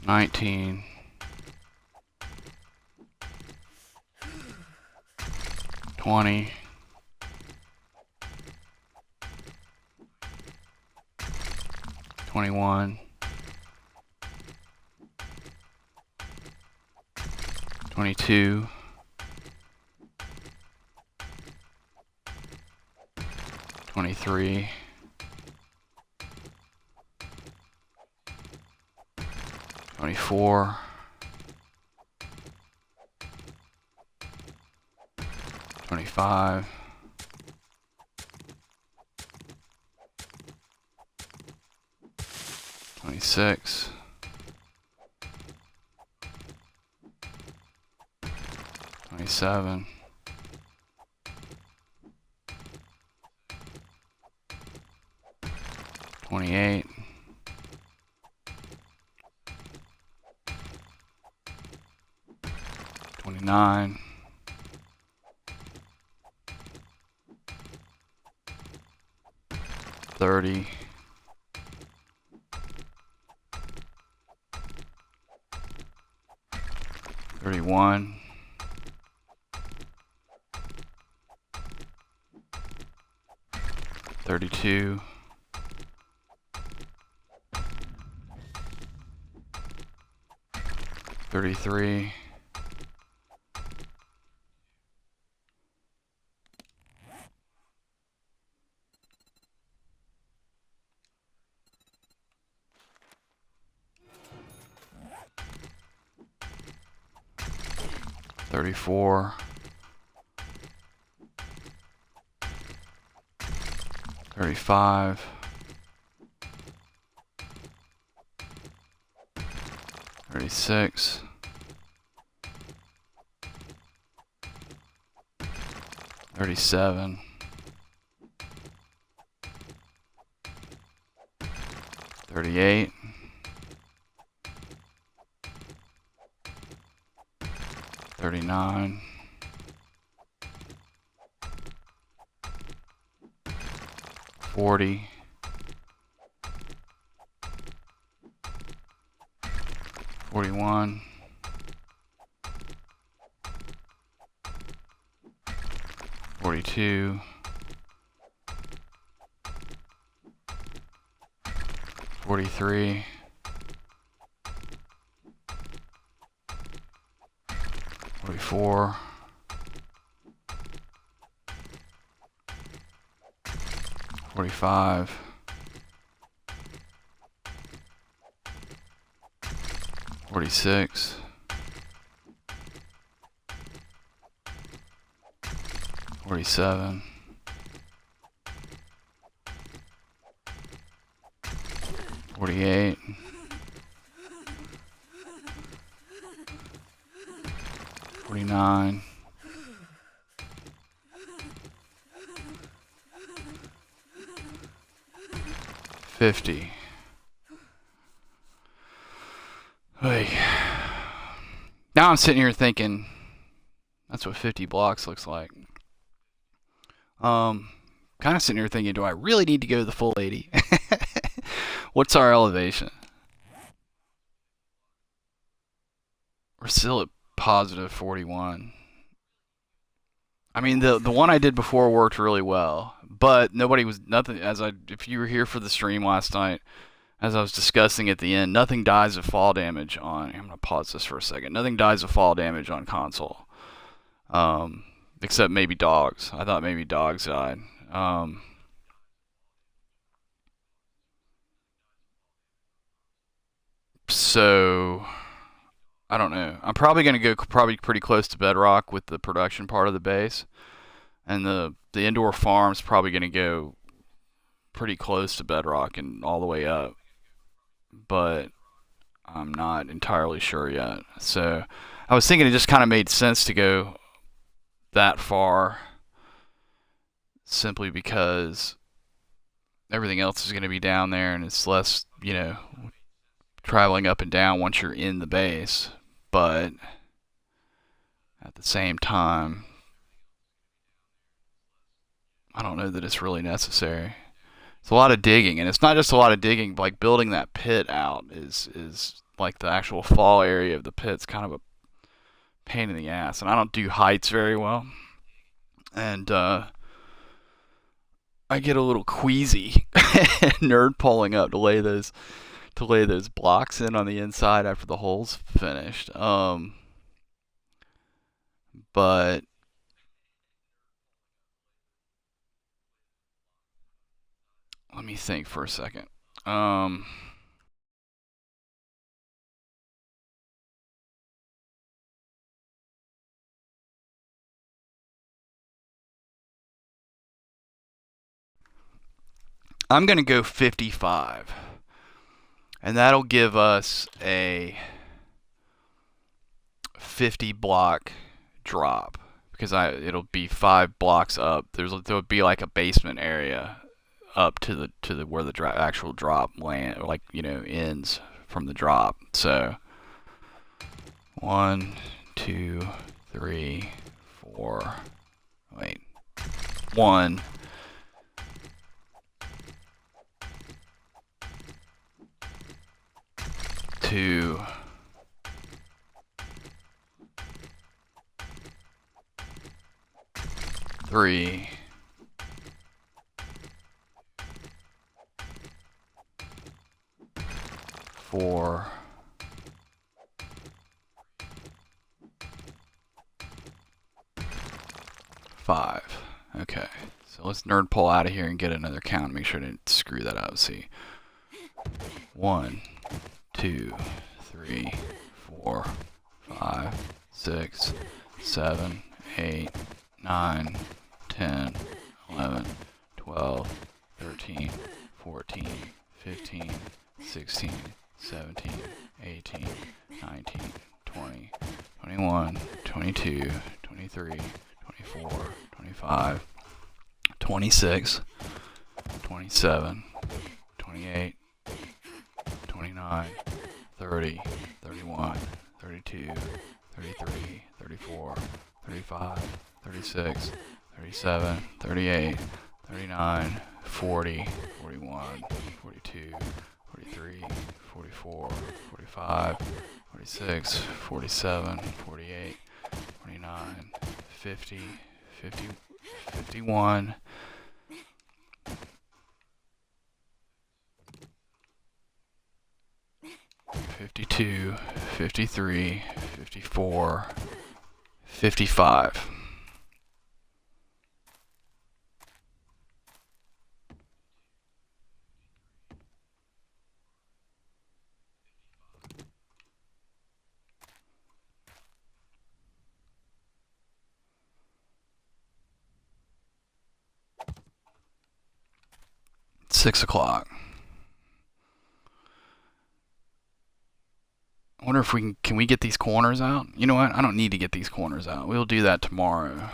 19, 20, 21, 22, 23, 23, 24, 25, 26, 27, 28, 29, 30, 31, 32, 33, 34, 35, 36, 37, 38, 39, 40, 41, 42, 43, 44, 45, 46, 47, 48, 49, 50. Hey. Now I'm sitting here thinking, that's what 50 blocks looks like. Kind of sitting here thinking, do I really need to go to the full 80? What's our elevation? We're still at positive 41. I mean, the one I did before worked really well, but if you were here for the stream last night, as I was discussing at the end, nothing dies of fall damage on. I'm gonna pause this for a second. Nothing dies of fall damage on console, except maybe dogs. I thought maybe dogs died. So I don't know. I'm probably gonna go pretty close to bedrock with the production part of the base, and the indoor farm's probably gonna go pretty close to bedrock and all the way up, but I'm not entirely sure yet. So I was thinking it just kind of made sense to go that far simply because everything else is going to be down there and it's less, traveling up and down once you're in the base. But at the same time, I don't know that it's really necessary. It's a lot of digging, and it's not just a lot of digging. Like building that pit out is like the actual fall area of the pit's kind of a pain in the ass. And I don't do heights very well, and I get a little queasy nerd pulling up to lay those blocks in on the inside after the hole's finished. But me think for a second. I'm going to go 55. And that'll give us a 50 block drop because it'll be 5 blocks up. There'll be like a basement area up to the where the actual drop land, like, ends from the drop. So 1, 2, 3, 4. Wait. 1, 2, 3, 4, 5. Okay, so let's nerd pull out of here and get another count. Make sure I didn't screw that up. See, 1, 2, 3, 4, 5, 6, 7, 8, 9, 10, 11, 12, 13, 14, 15, 16, 17, 18, 19, 20, 21, 22, 23, 24, 25, 26, 27, 28, 29, 30, 31, 32, 33, 34, 35, 36, 37, 38, 39, 40, 41, 42, 43, 44, 45, 46, 47, 48, 49, 50, 50, 51, 52, 53, 54, 55. It's 6 o'clock. I wonder if can we get these corners out? You know what? I don't need to get these corners out. We'll do that tomorrow.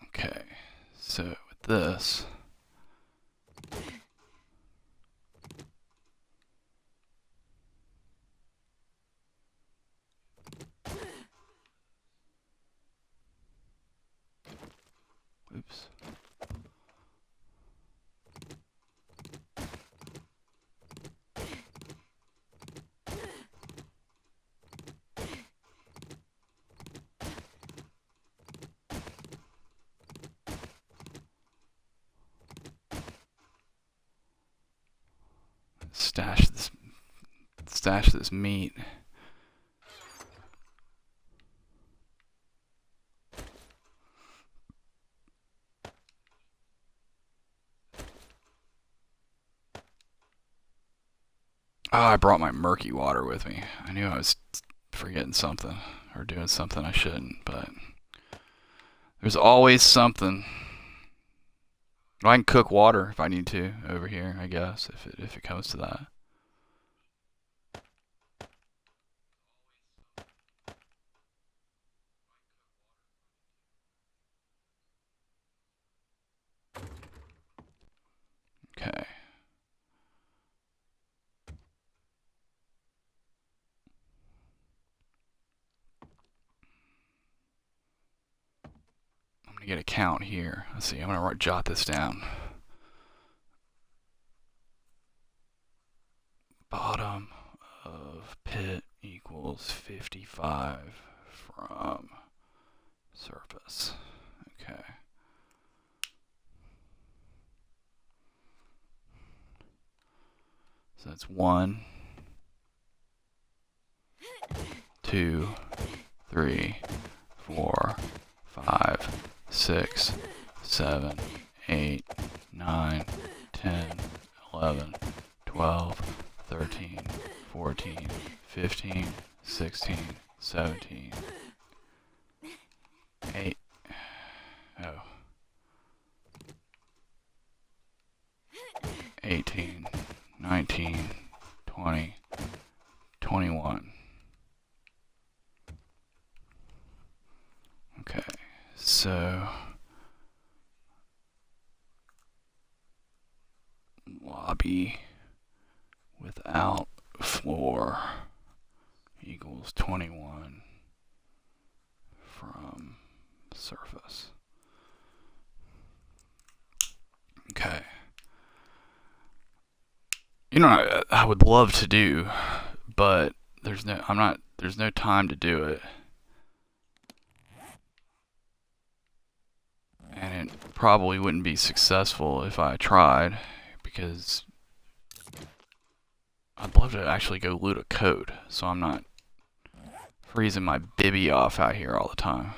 Okay, so with this, oops. Stash this meat. Oh, I brought my murky water with me. I knew I was forgetting something or doing something I shouldn't, but there's always something. I can cook water if I need to over here, I guess, if it comes to that. Okay. I'm gonna get a count here. Let's see. I'm gonna jot this down. Bottom of pit equals 55 from surface. Okay. So that's 1, 2, 3, 4, 5, 6, 7, 8, 9, 10, 11, 12, 13, 14, 15, 16, 17, 8, oh, 18, 19, 20, 21. Okay, so lobby without floor equals 21 from surface. Okay. You know, I would love to do, but there's no time to do it. And it probably wouldn't be successful if I tried, because I'd love to actually go loot a code, so I'm not freezing my bibby off out here all the time.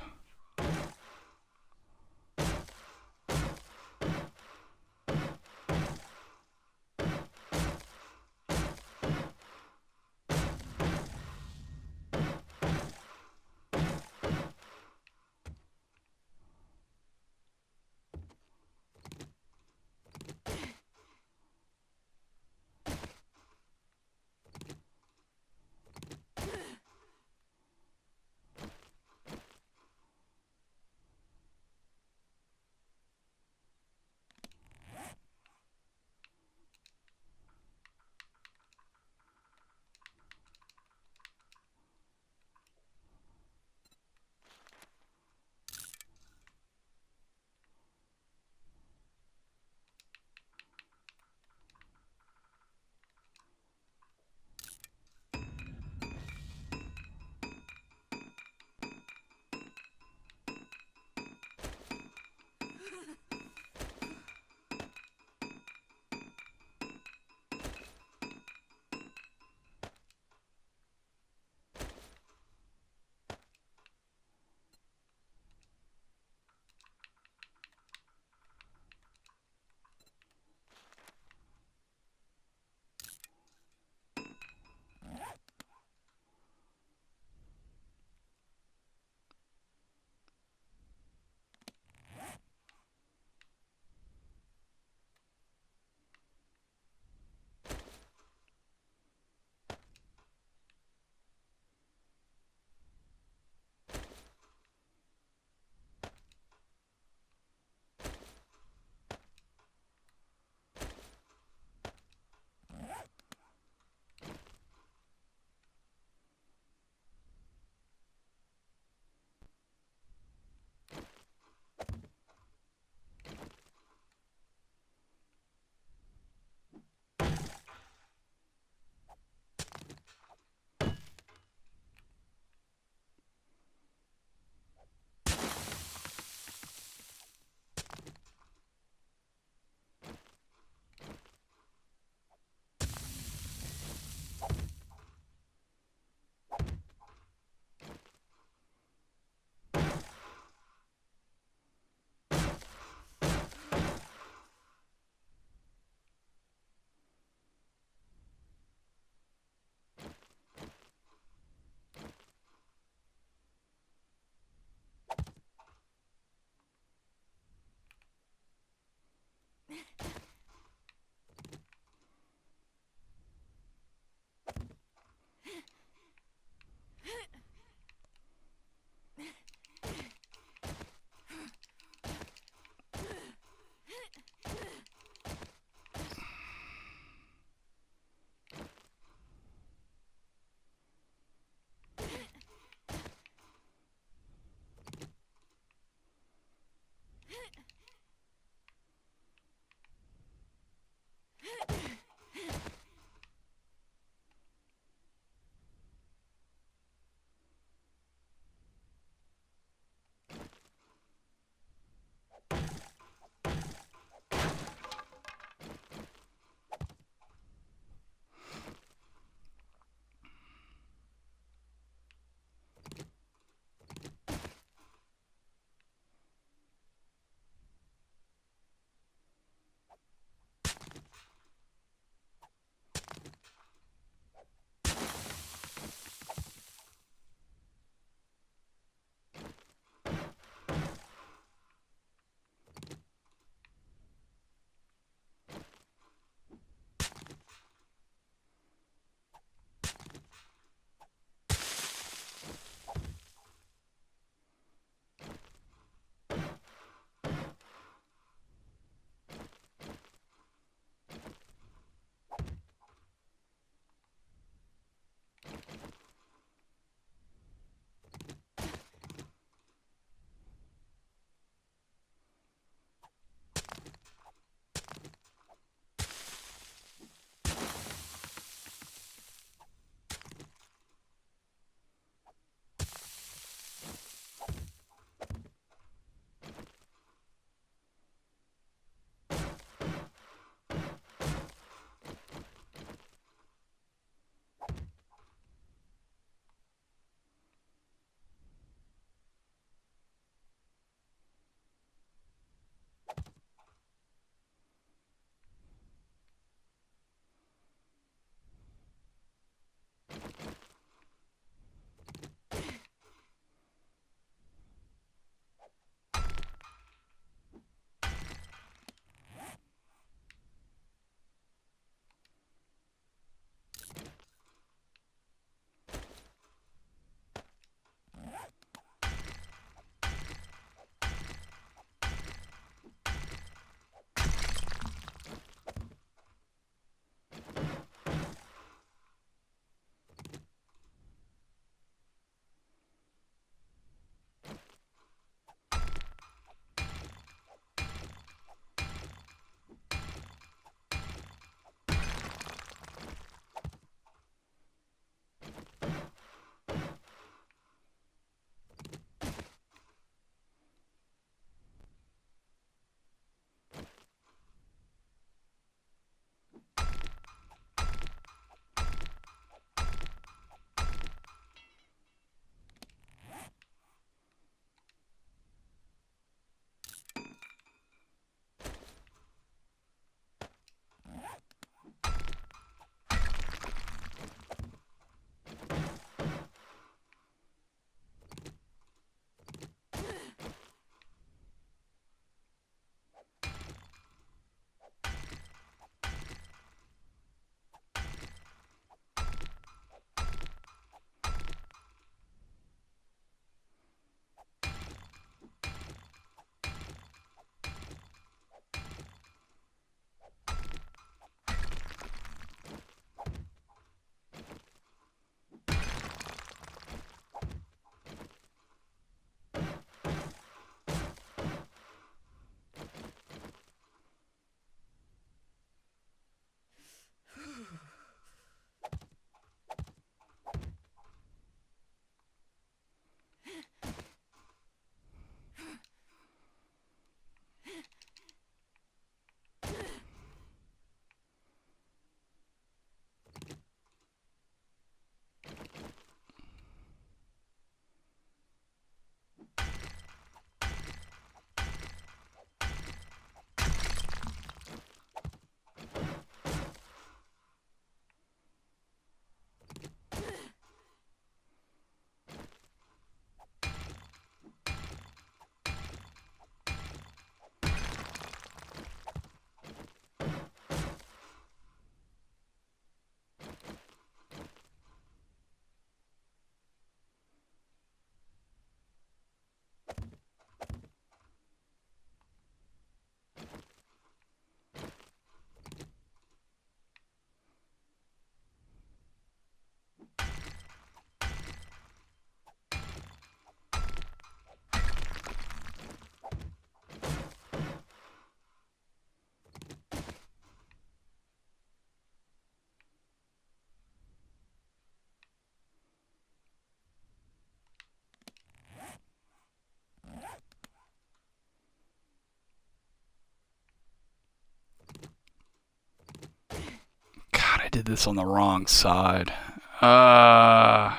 did this on the wrong side. Uh,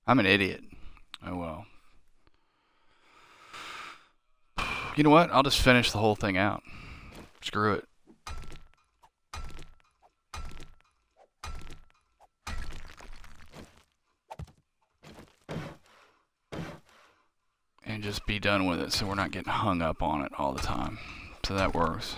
I'm an idiot. Oh well. You know what? I'll just finish the whole thing out. Screw it. And just be done with it so we're not getting hung up on it all the time. So that works.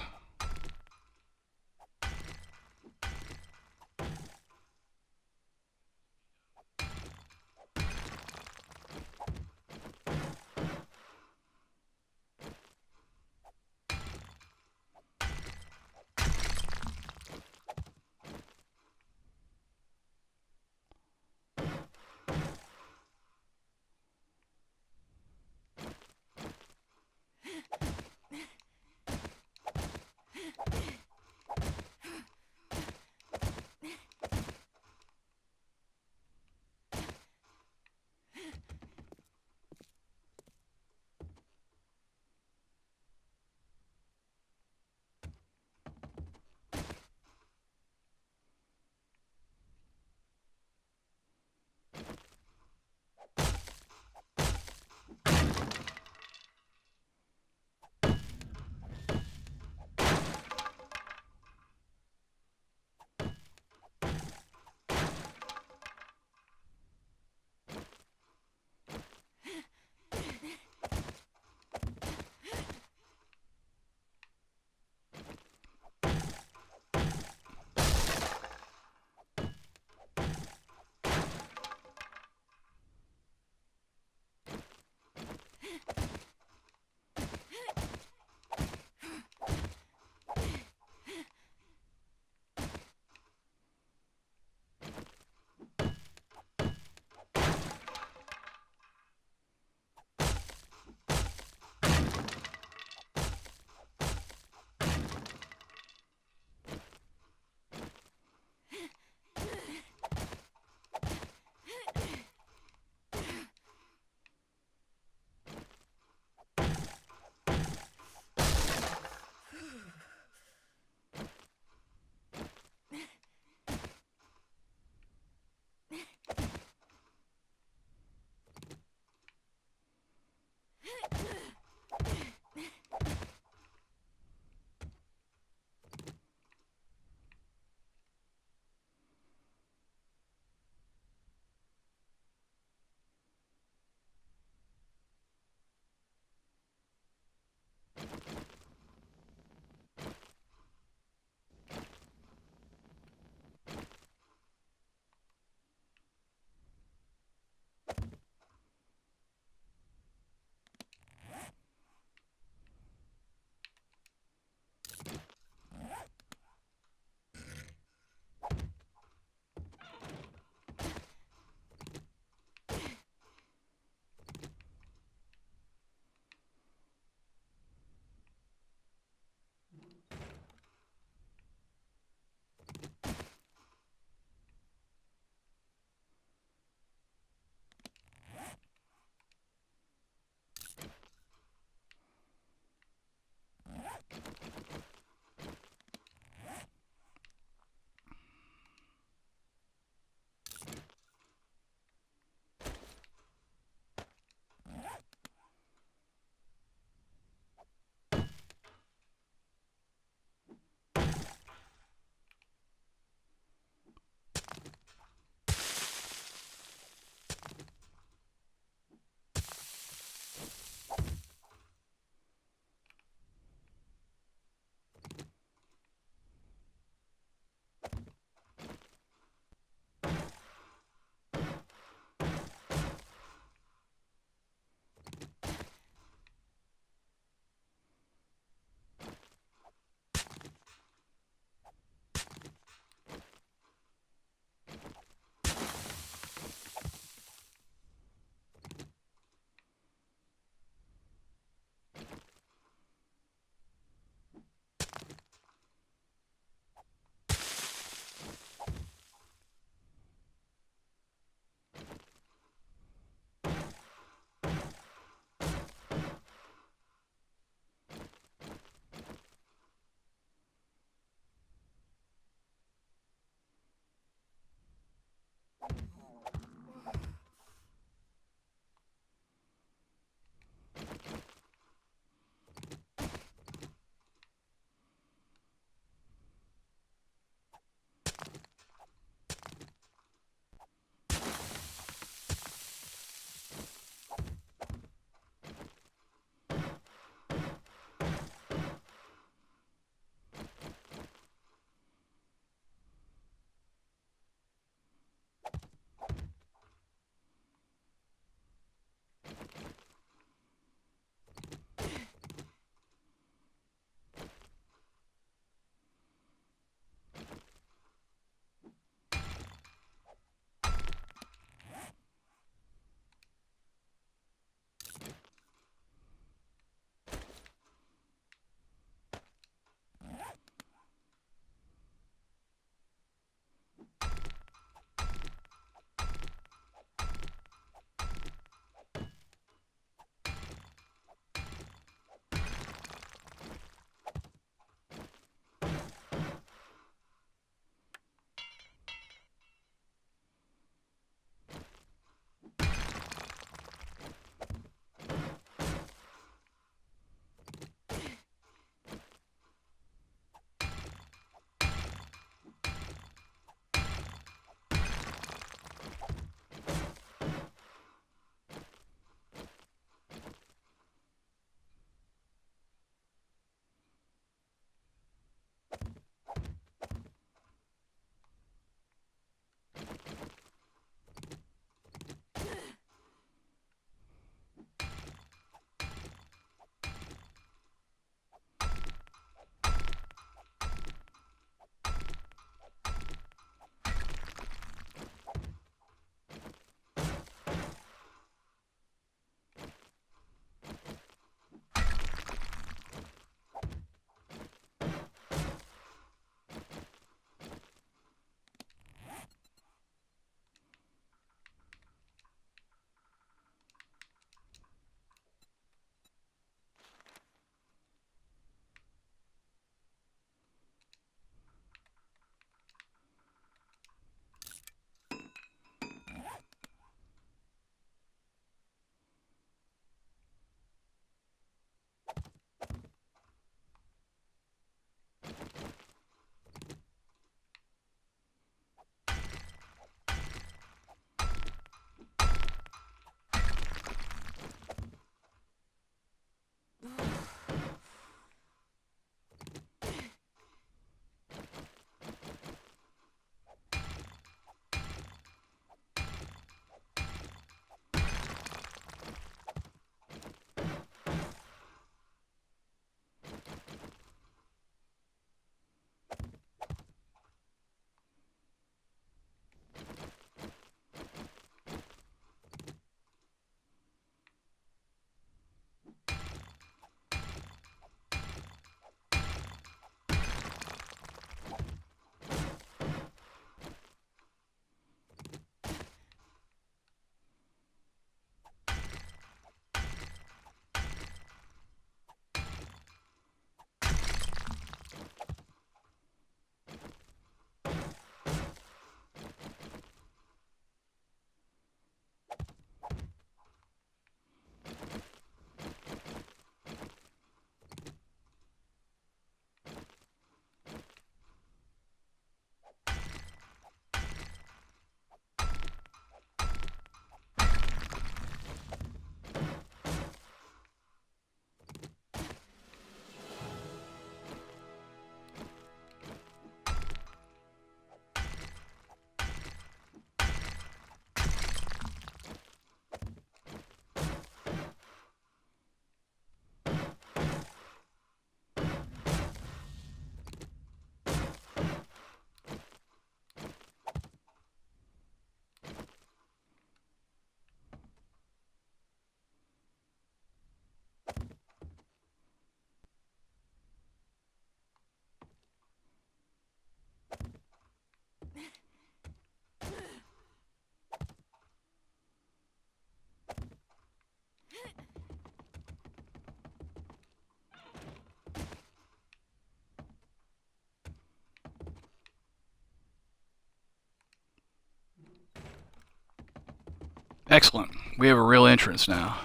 Excellent. We have a real entrance now.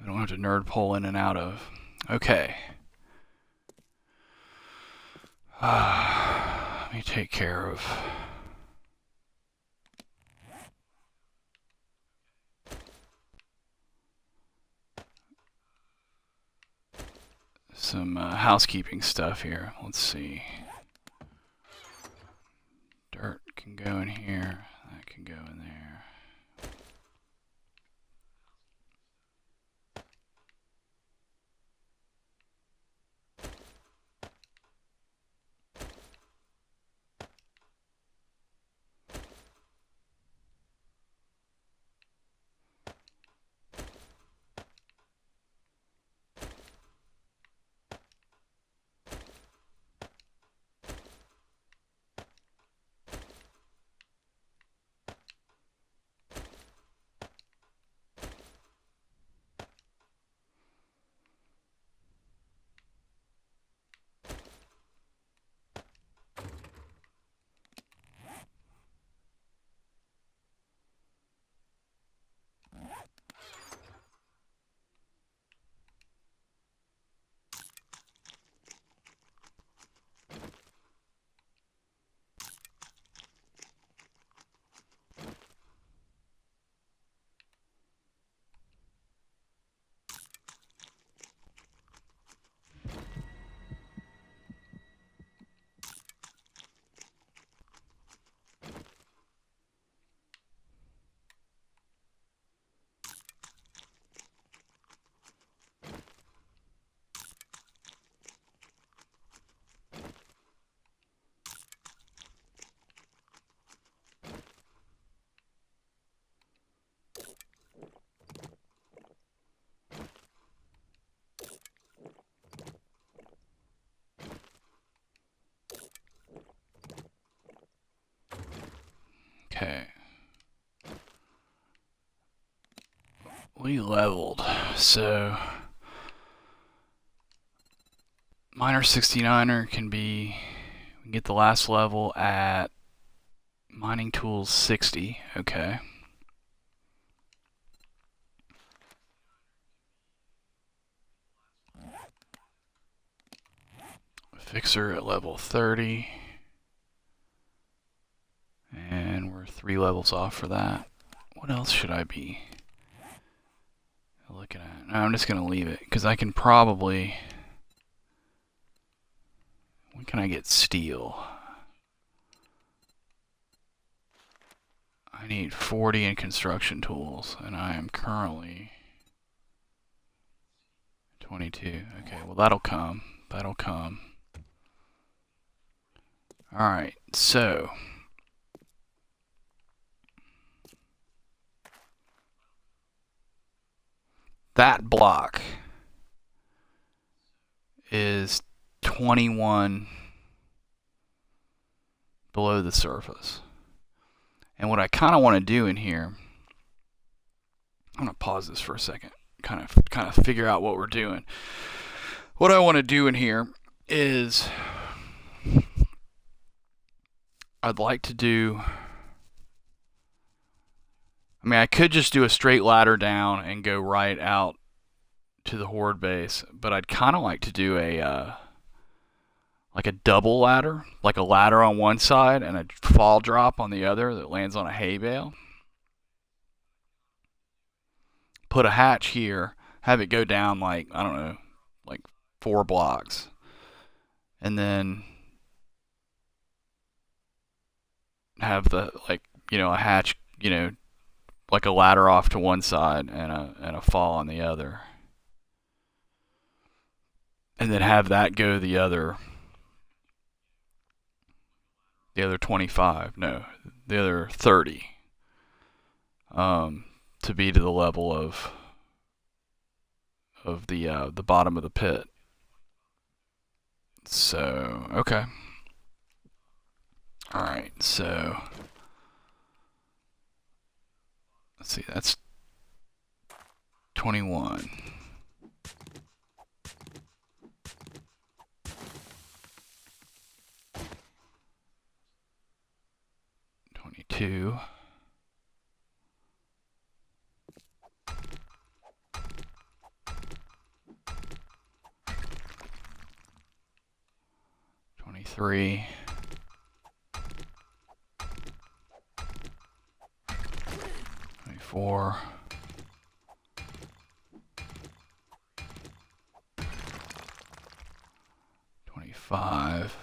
We don't have to nerd pull in and out of. Okay. Let me take care of some housekeeping stuff here. Let's see. Dirt can go in here. That can go in there. Okay. We leveled. So Miner 69er can be, we can get the last level at Mining Tools 60. Okay. Fixer at level 30. And we're 3 levels off for that. What else should I be looking at? No, I'm just going to leave it, because I can probably... When can I get steel? I need 40 in construction tools, and I am currently 22. Okay, well that'll come. That'll come. Alright, so... that block is 21 below the surface. And what I kind of want to do in here, I'm going to pause this for a second, kind of figure out what we're doing. What I want to do in here is I'd like to do, I mean, I could just do a straight ladder down and go right out to the horde base, but I'd kind of like to do a like a double ladder, like a ladder on one side and a fall drop on the other that lands on a hay bale. Put a hatch here, have it go down like, I don't know, like 4 blocks, and then have the, like, you know, a hatch, you know, like a ladder off to one side and a fall on the other, and then have that go the other 25, no, the other 30, to be to the level of the bottom of the pit. So okay, Alright, so let's see, that's 21. 22. 23. 24. 25.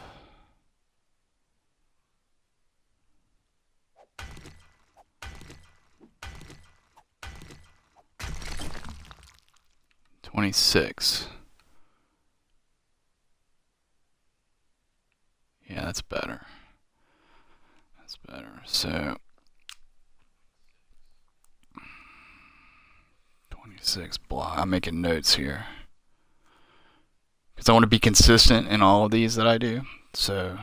26. Yeah, that's better. That's better. So 26 block. I'm making notes here because I want to be consistent in all of these that I do. So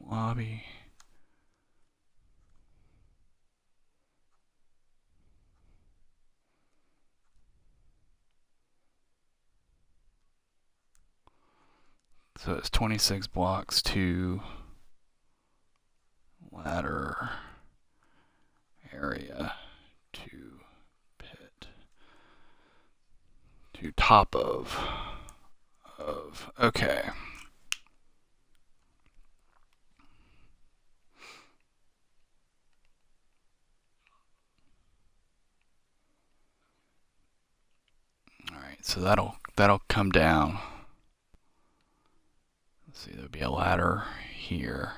lobby. So it's 26 blocks to ladder area to pit to top of okay. All right, so that'll come down. Let's see, there'll be a ladder here.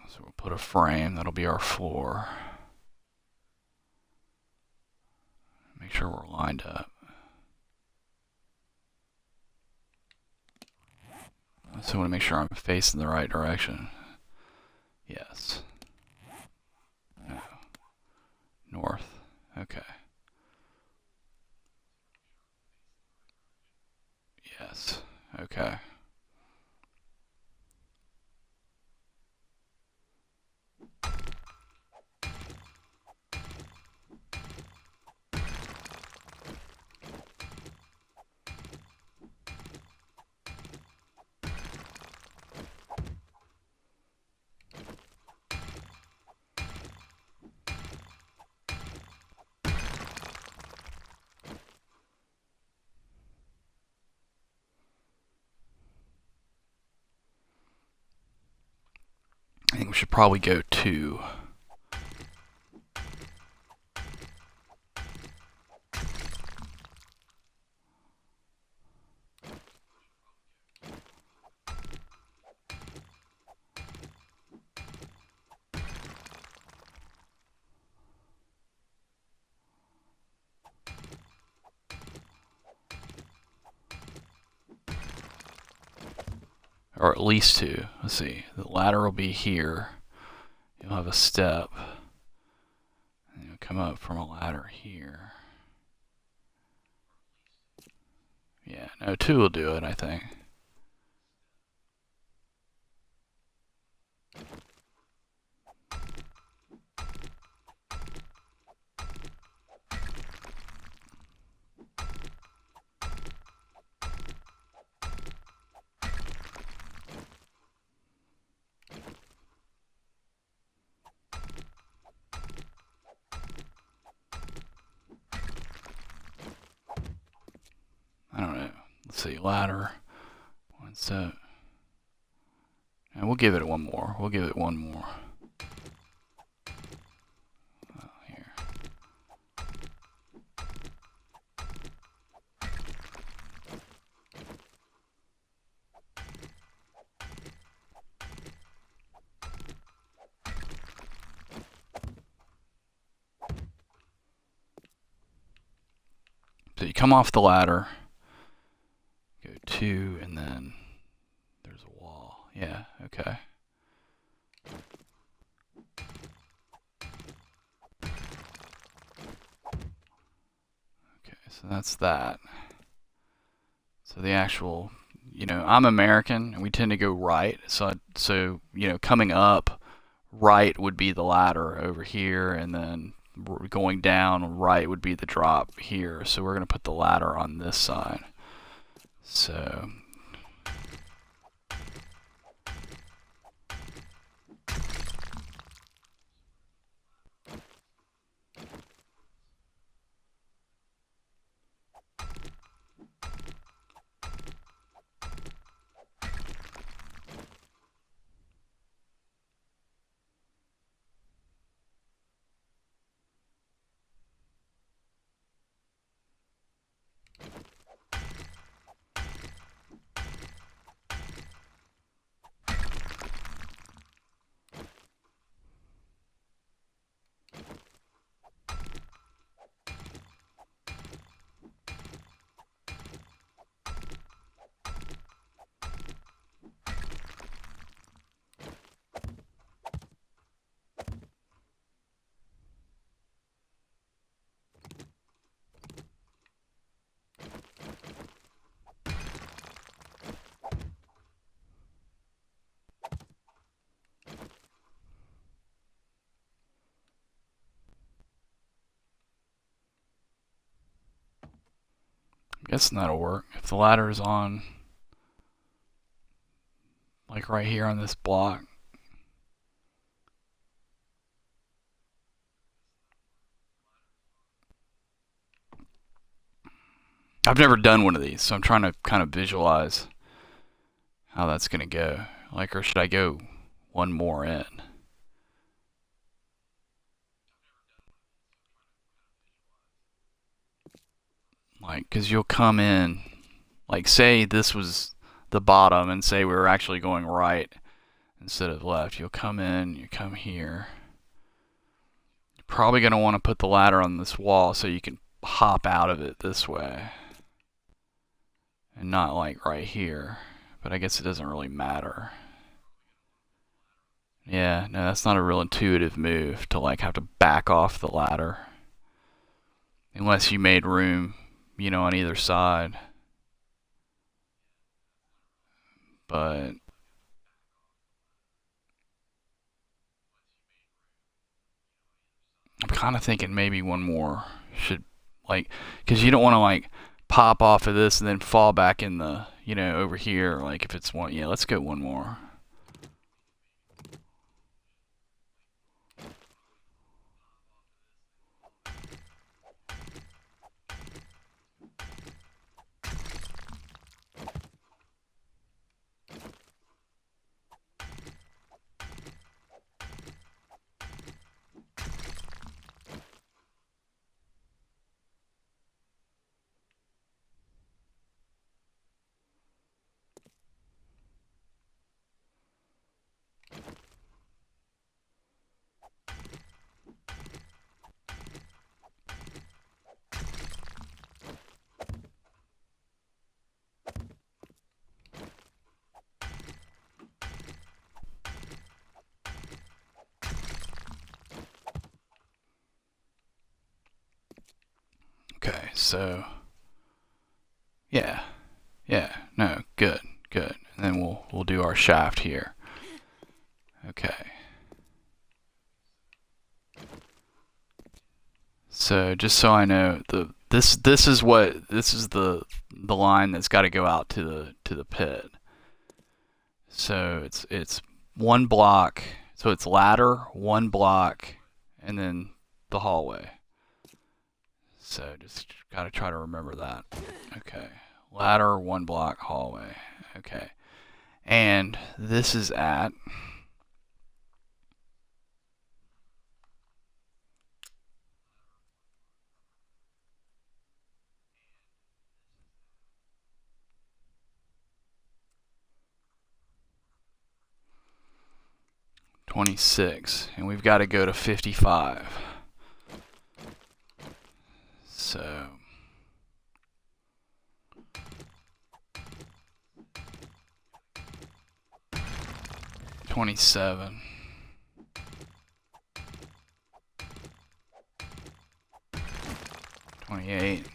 So we'll put a frame, that'll be our floor. Make sure we're lined up. So I want to make sure I'm facing the right direction. Yes. No. North. Okay. Yes. Okay. I think we should probably go 2. Or at least 2. Let's see. The ladder will be here. You'll have a step. And you'll come up from a ladder here. Yeah, no, 2 will do it, I think. I don't know. Let's see, ladder. One step. And we'll give it one more. We'll give it one more. Here. So you come off the ladder, go 2, and then there's a wall. Yeah, okay. So that's that. So the actual, I'm American and we tend to go right. So coming up, right would be the ladder over here, and then going down, right would be the drop here. So we're going to put the ladder on this side. So I'm guessing that'll work. If the ladder is on, like right here on this block. I've never done one of these, so I'm trying to kind of visualize how that's going to go. Like, or should I go one more in? Like, because you'll come in, like, say this was the bottom, and say we were actually going right instead of left. You'll come in, you come here. You're probably going to want to put the ladder on this wall so you can hop out of it this way. And not like right here. But I guess it doesn't really matter. Yeah, no, that's not a real intuitive move to like have to back off the ladder. Unless you made room, on either side. But I'm kind of thinking maybe one more should, like, because you don't want to like pop off of this and then fall back in the, over here. Like if it's one, yeah, let's go one more. Okay, so yeah, no, good. And then we'll do our shaft here. Okay. So just so I know, this is the line that's got to go out to the pit. So it's one block. So it's ladder, one block, and then the hallway. So just got to try to remember that. Okay. Ladder, one block, hallway. Okay. And this is at 26, and we've got to go to 55. So 27. 28.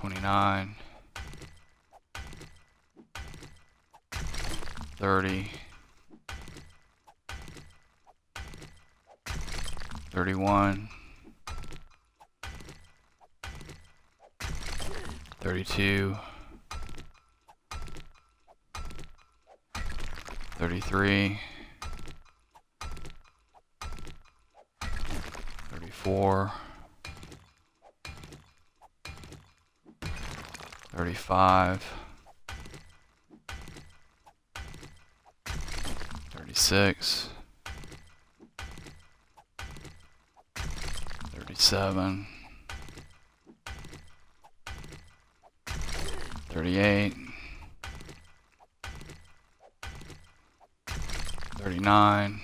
29, 30, 31, 32, 33, 34, 35, 36, 37, 38, 39,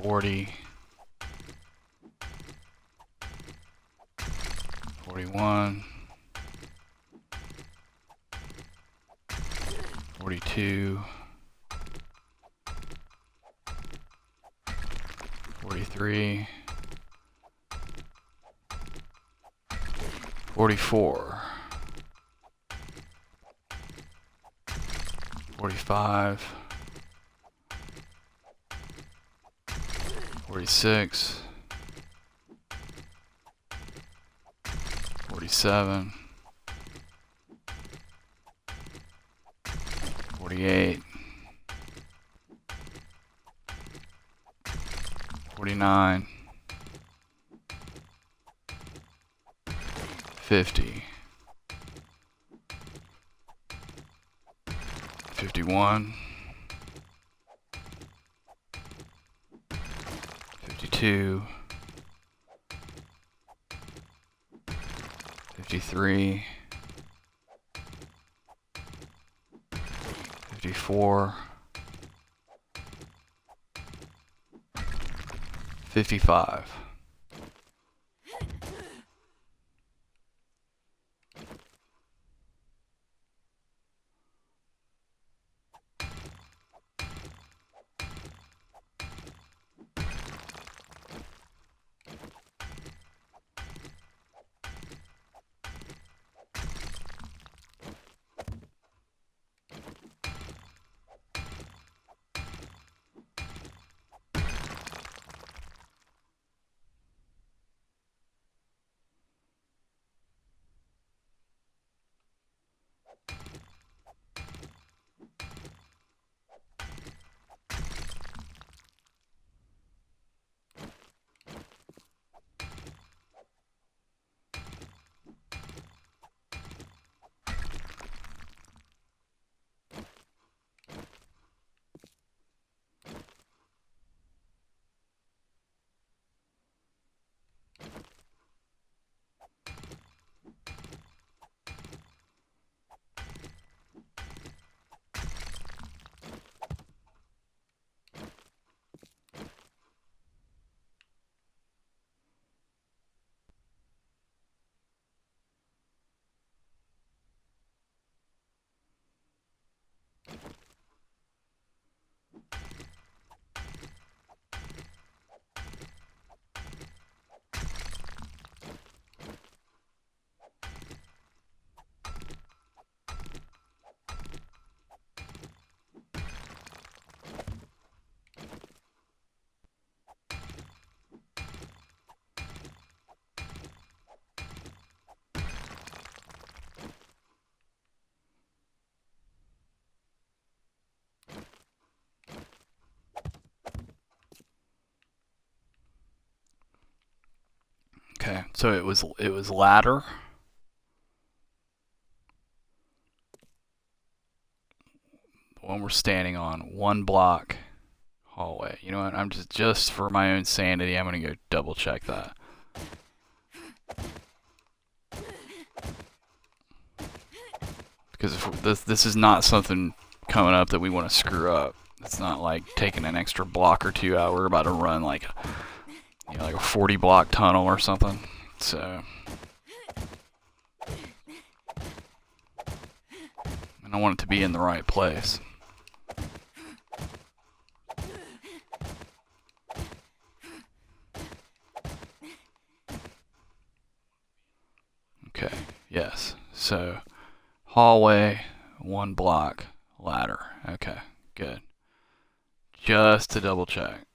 40, 41, 42, 43, 44, 45, 46, 47, 48, 49, 50, 51, 52, 53, 54, 55. Okay, so it was ladder, the one we're standing on, one block hallway. You know what? I'm just for my own sanity, I'm gonna go double check that. Because if this is not something coming up that we want to screw up. It's not like taking an extra block or two out. We're about to run like like a 40 block tunnel or something. So I want it to be in the right place. So hallway, 1 block, ladder. Okay, good. Just to double check.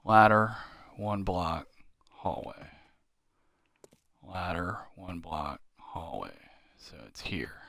Ladder, 1 block, hallway. Ladder, 1 block, hallway. So it's here.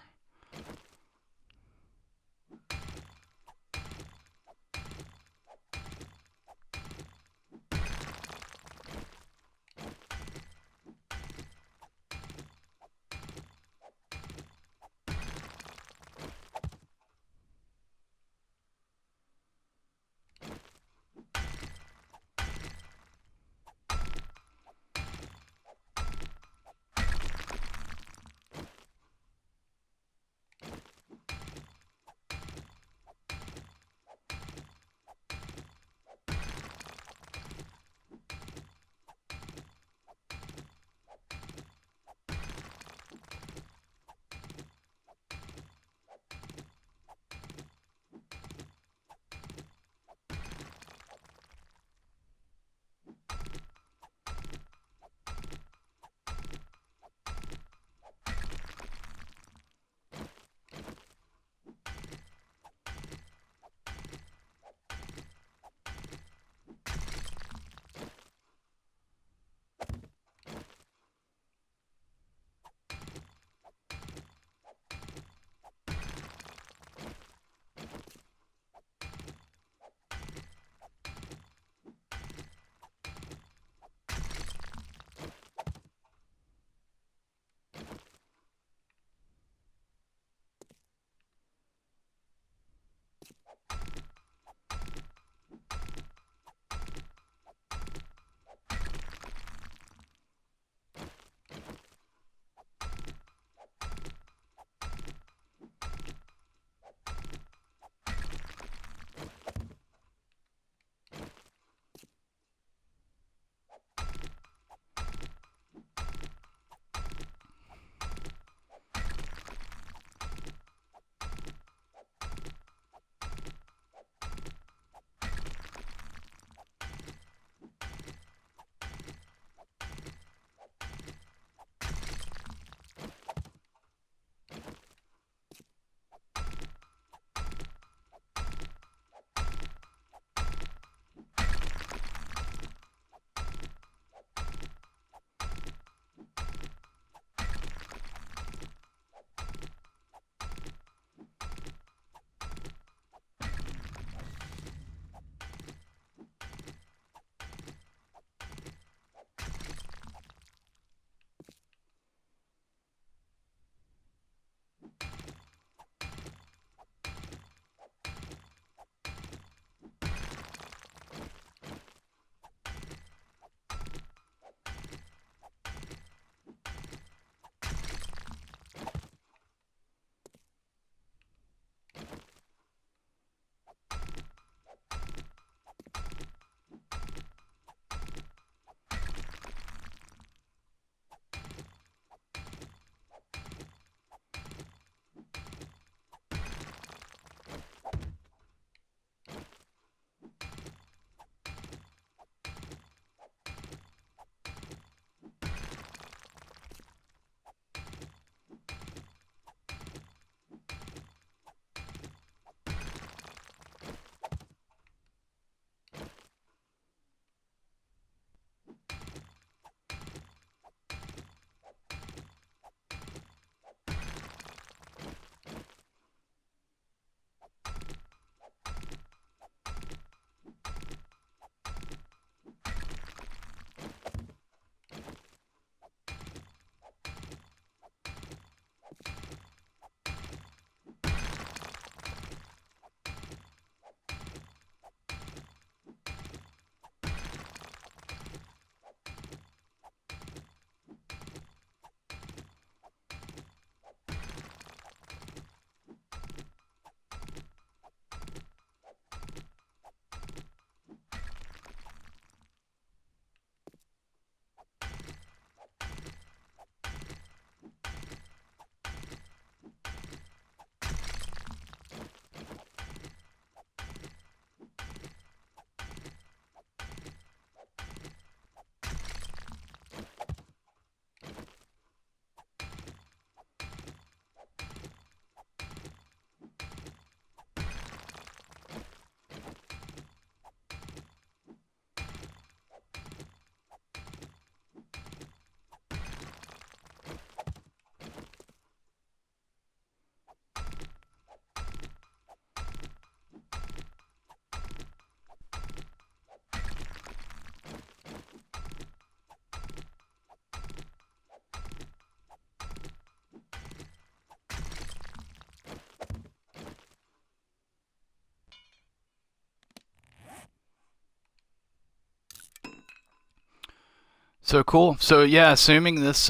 So cool. So yeah, assuming this,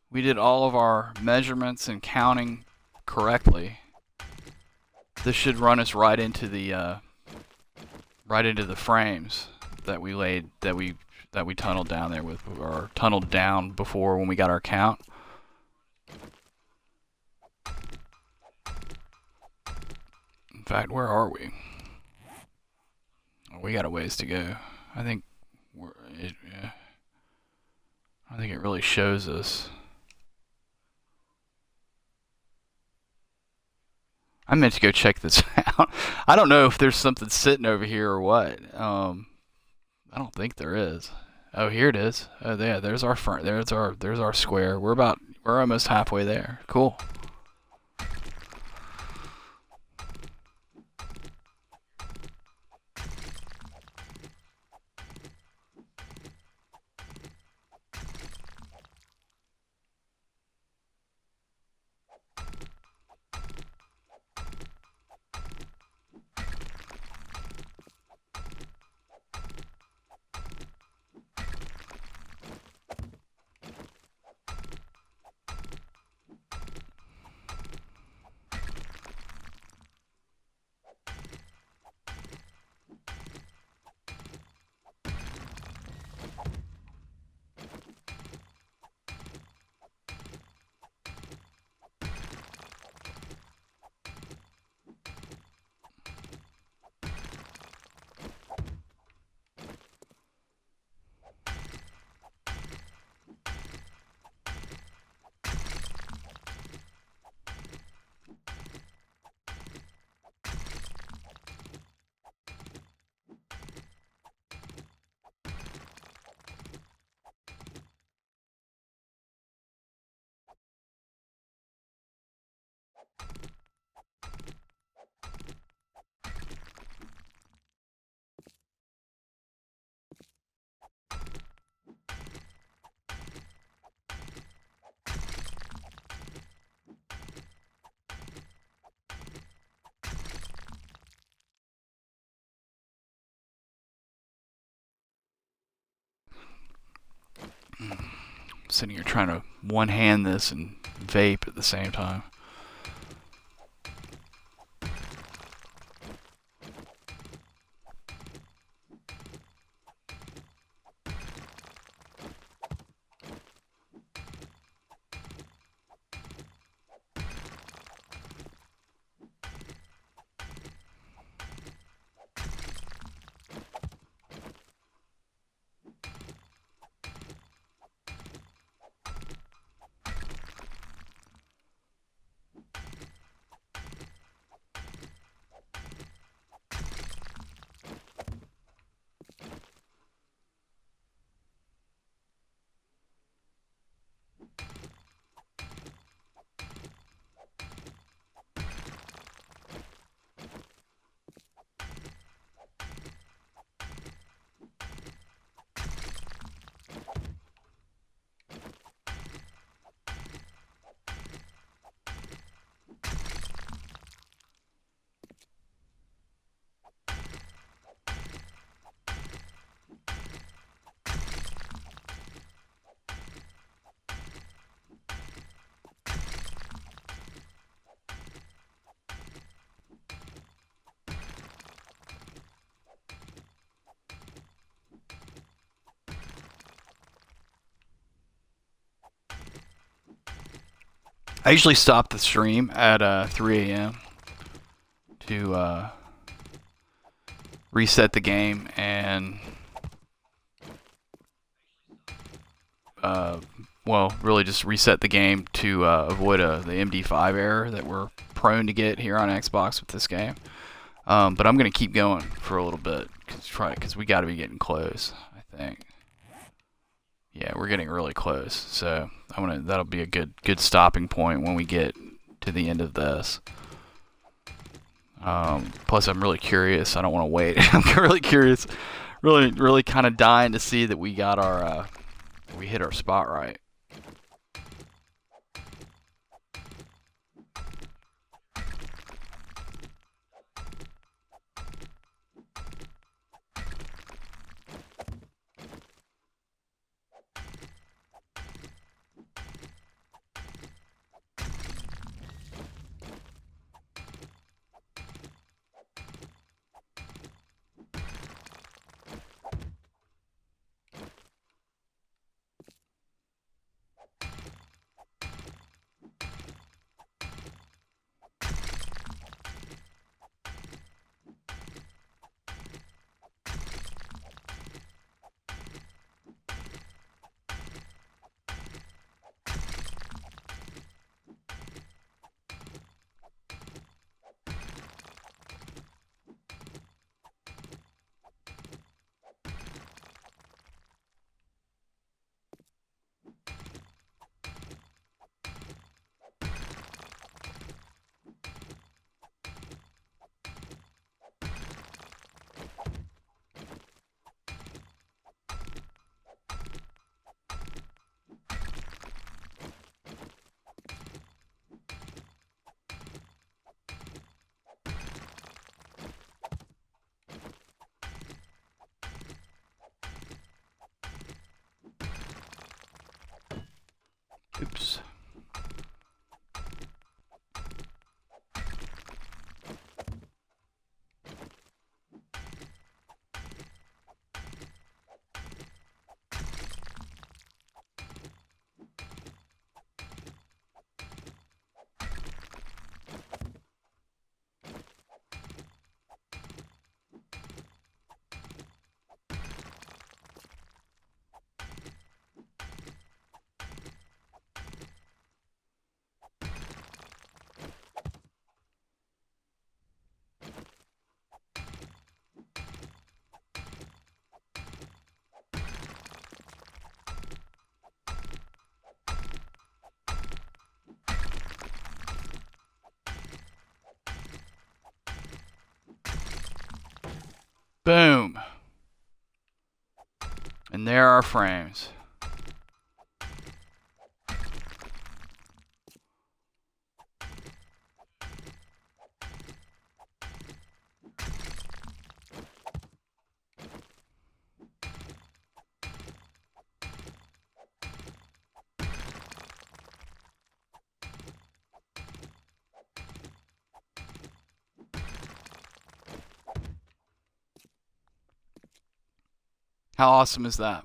we did all of our measurements and counting correctly, this should run us right into the frames that we laid, that we tunneled down there with, or tunneled down before when we got our count. In fact, where are we? Oh, we got a ways to go. I think yeah, I think it really shows us. I meant to go check this out. I don't know if there's something sitting over here or what. I don't think there is. Oh, here it is. Oh, yeah. There's our front. There's our square. We're almost halfway there. Cool. I'm sitting here trying to one hand this and vape at the same time. I usually stop the stream at 3 a.m. to reset the game and uh, well, really just reset the game to avoid the MD5 error that we're prone to get here on Xbox with this game. But I'm gonna keep going for a little bit because we got to be getting close. I think. Yeah, we're getting really close. So that'll be a good stopping point when we get to the end of this. Plus, I'm really curious. I don't want to wait. I'm really curious. Really kind of dying to see that we got our we hit our spot right. Oops. Boom. And there are frames. How awesome is that?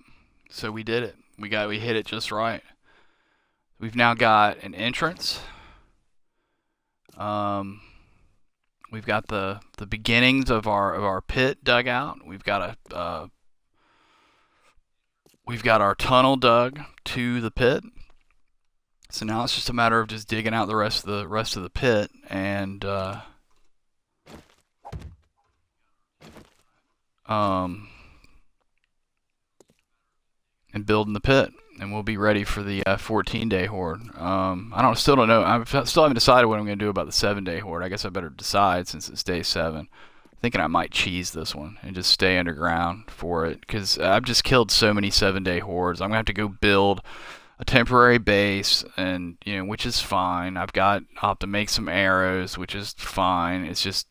So we did it. We hit it just right. We've now got an entrance. We've got the beginnings of our pit dug out. We've got our tunnel dug to the pit. So now it's just a matter of just digging out the rest of the pit and building the pit, and we'll be ready for the 14-day horde. Still don't know. I still haven't decided what I'm going to do about the 7-day horde. I guess I better decide since it's day 7. Thinking I might cheese this one and just stay underground for it, because I've just killed so many 7-day hordes. I'm gonna have to go build a temporary base, and which is fine. I'll have to make some arrows, which is fine. It's just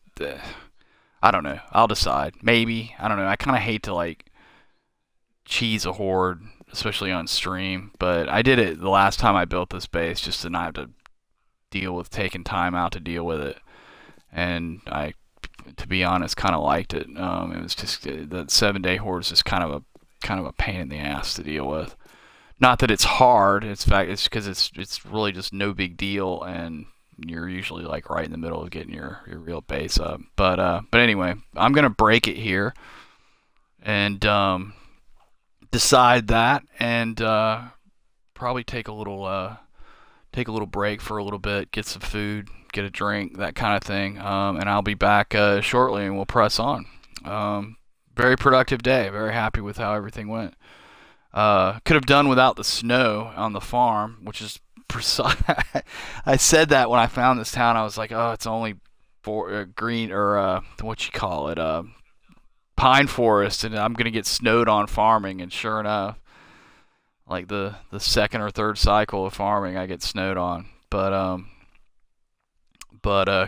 I don't know. I'll decide. Maybe, I don't know. I kind of hate to like cheese a horde, especially on stream, but I did it the last time I built this base just to not have to deal with taking time out to deal with it, and to be honest, kind of liked it. It was just the 7-day horde is just kind of a pain in the ass to deal with. Not that it's hard. It's because it's really just no big deal, and you're usually like right in the middle of getting your real base up. But anyway, I'm gonna break it here and decide that, and probably take a little break for a little bit, get some food, get a drink, that kind of thing, and I'll be back shortly, and we'll press on. Very productive day. Very happy with how everything went. Could have done without the snow on the farm, which is precise. I said that when I found this town. I was like, oh, it's only for green, or what you call it, pine forest, and I'm gonna get snowed on farming. And sure enough, like the second or third cycle of farming, I get snowed on. But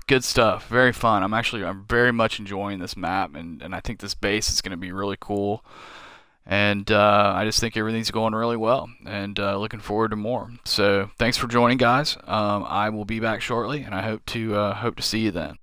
good stuff. Very fun. I'm very much enjoying this map, and I think this base is gonna be really cool. And I just think everything's going really well, and looking forward to more. So thanks for joining, guys. I will be back shortly, and I hope to see you then.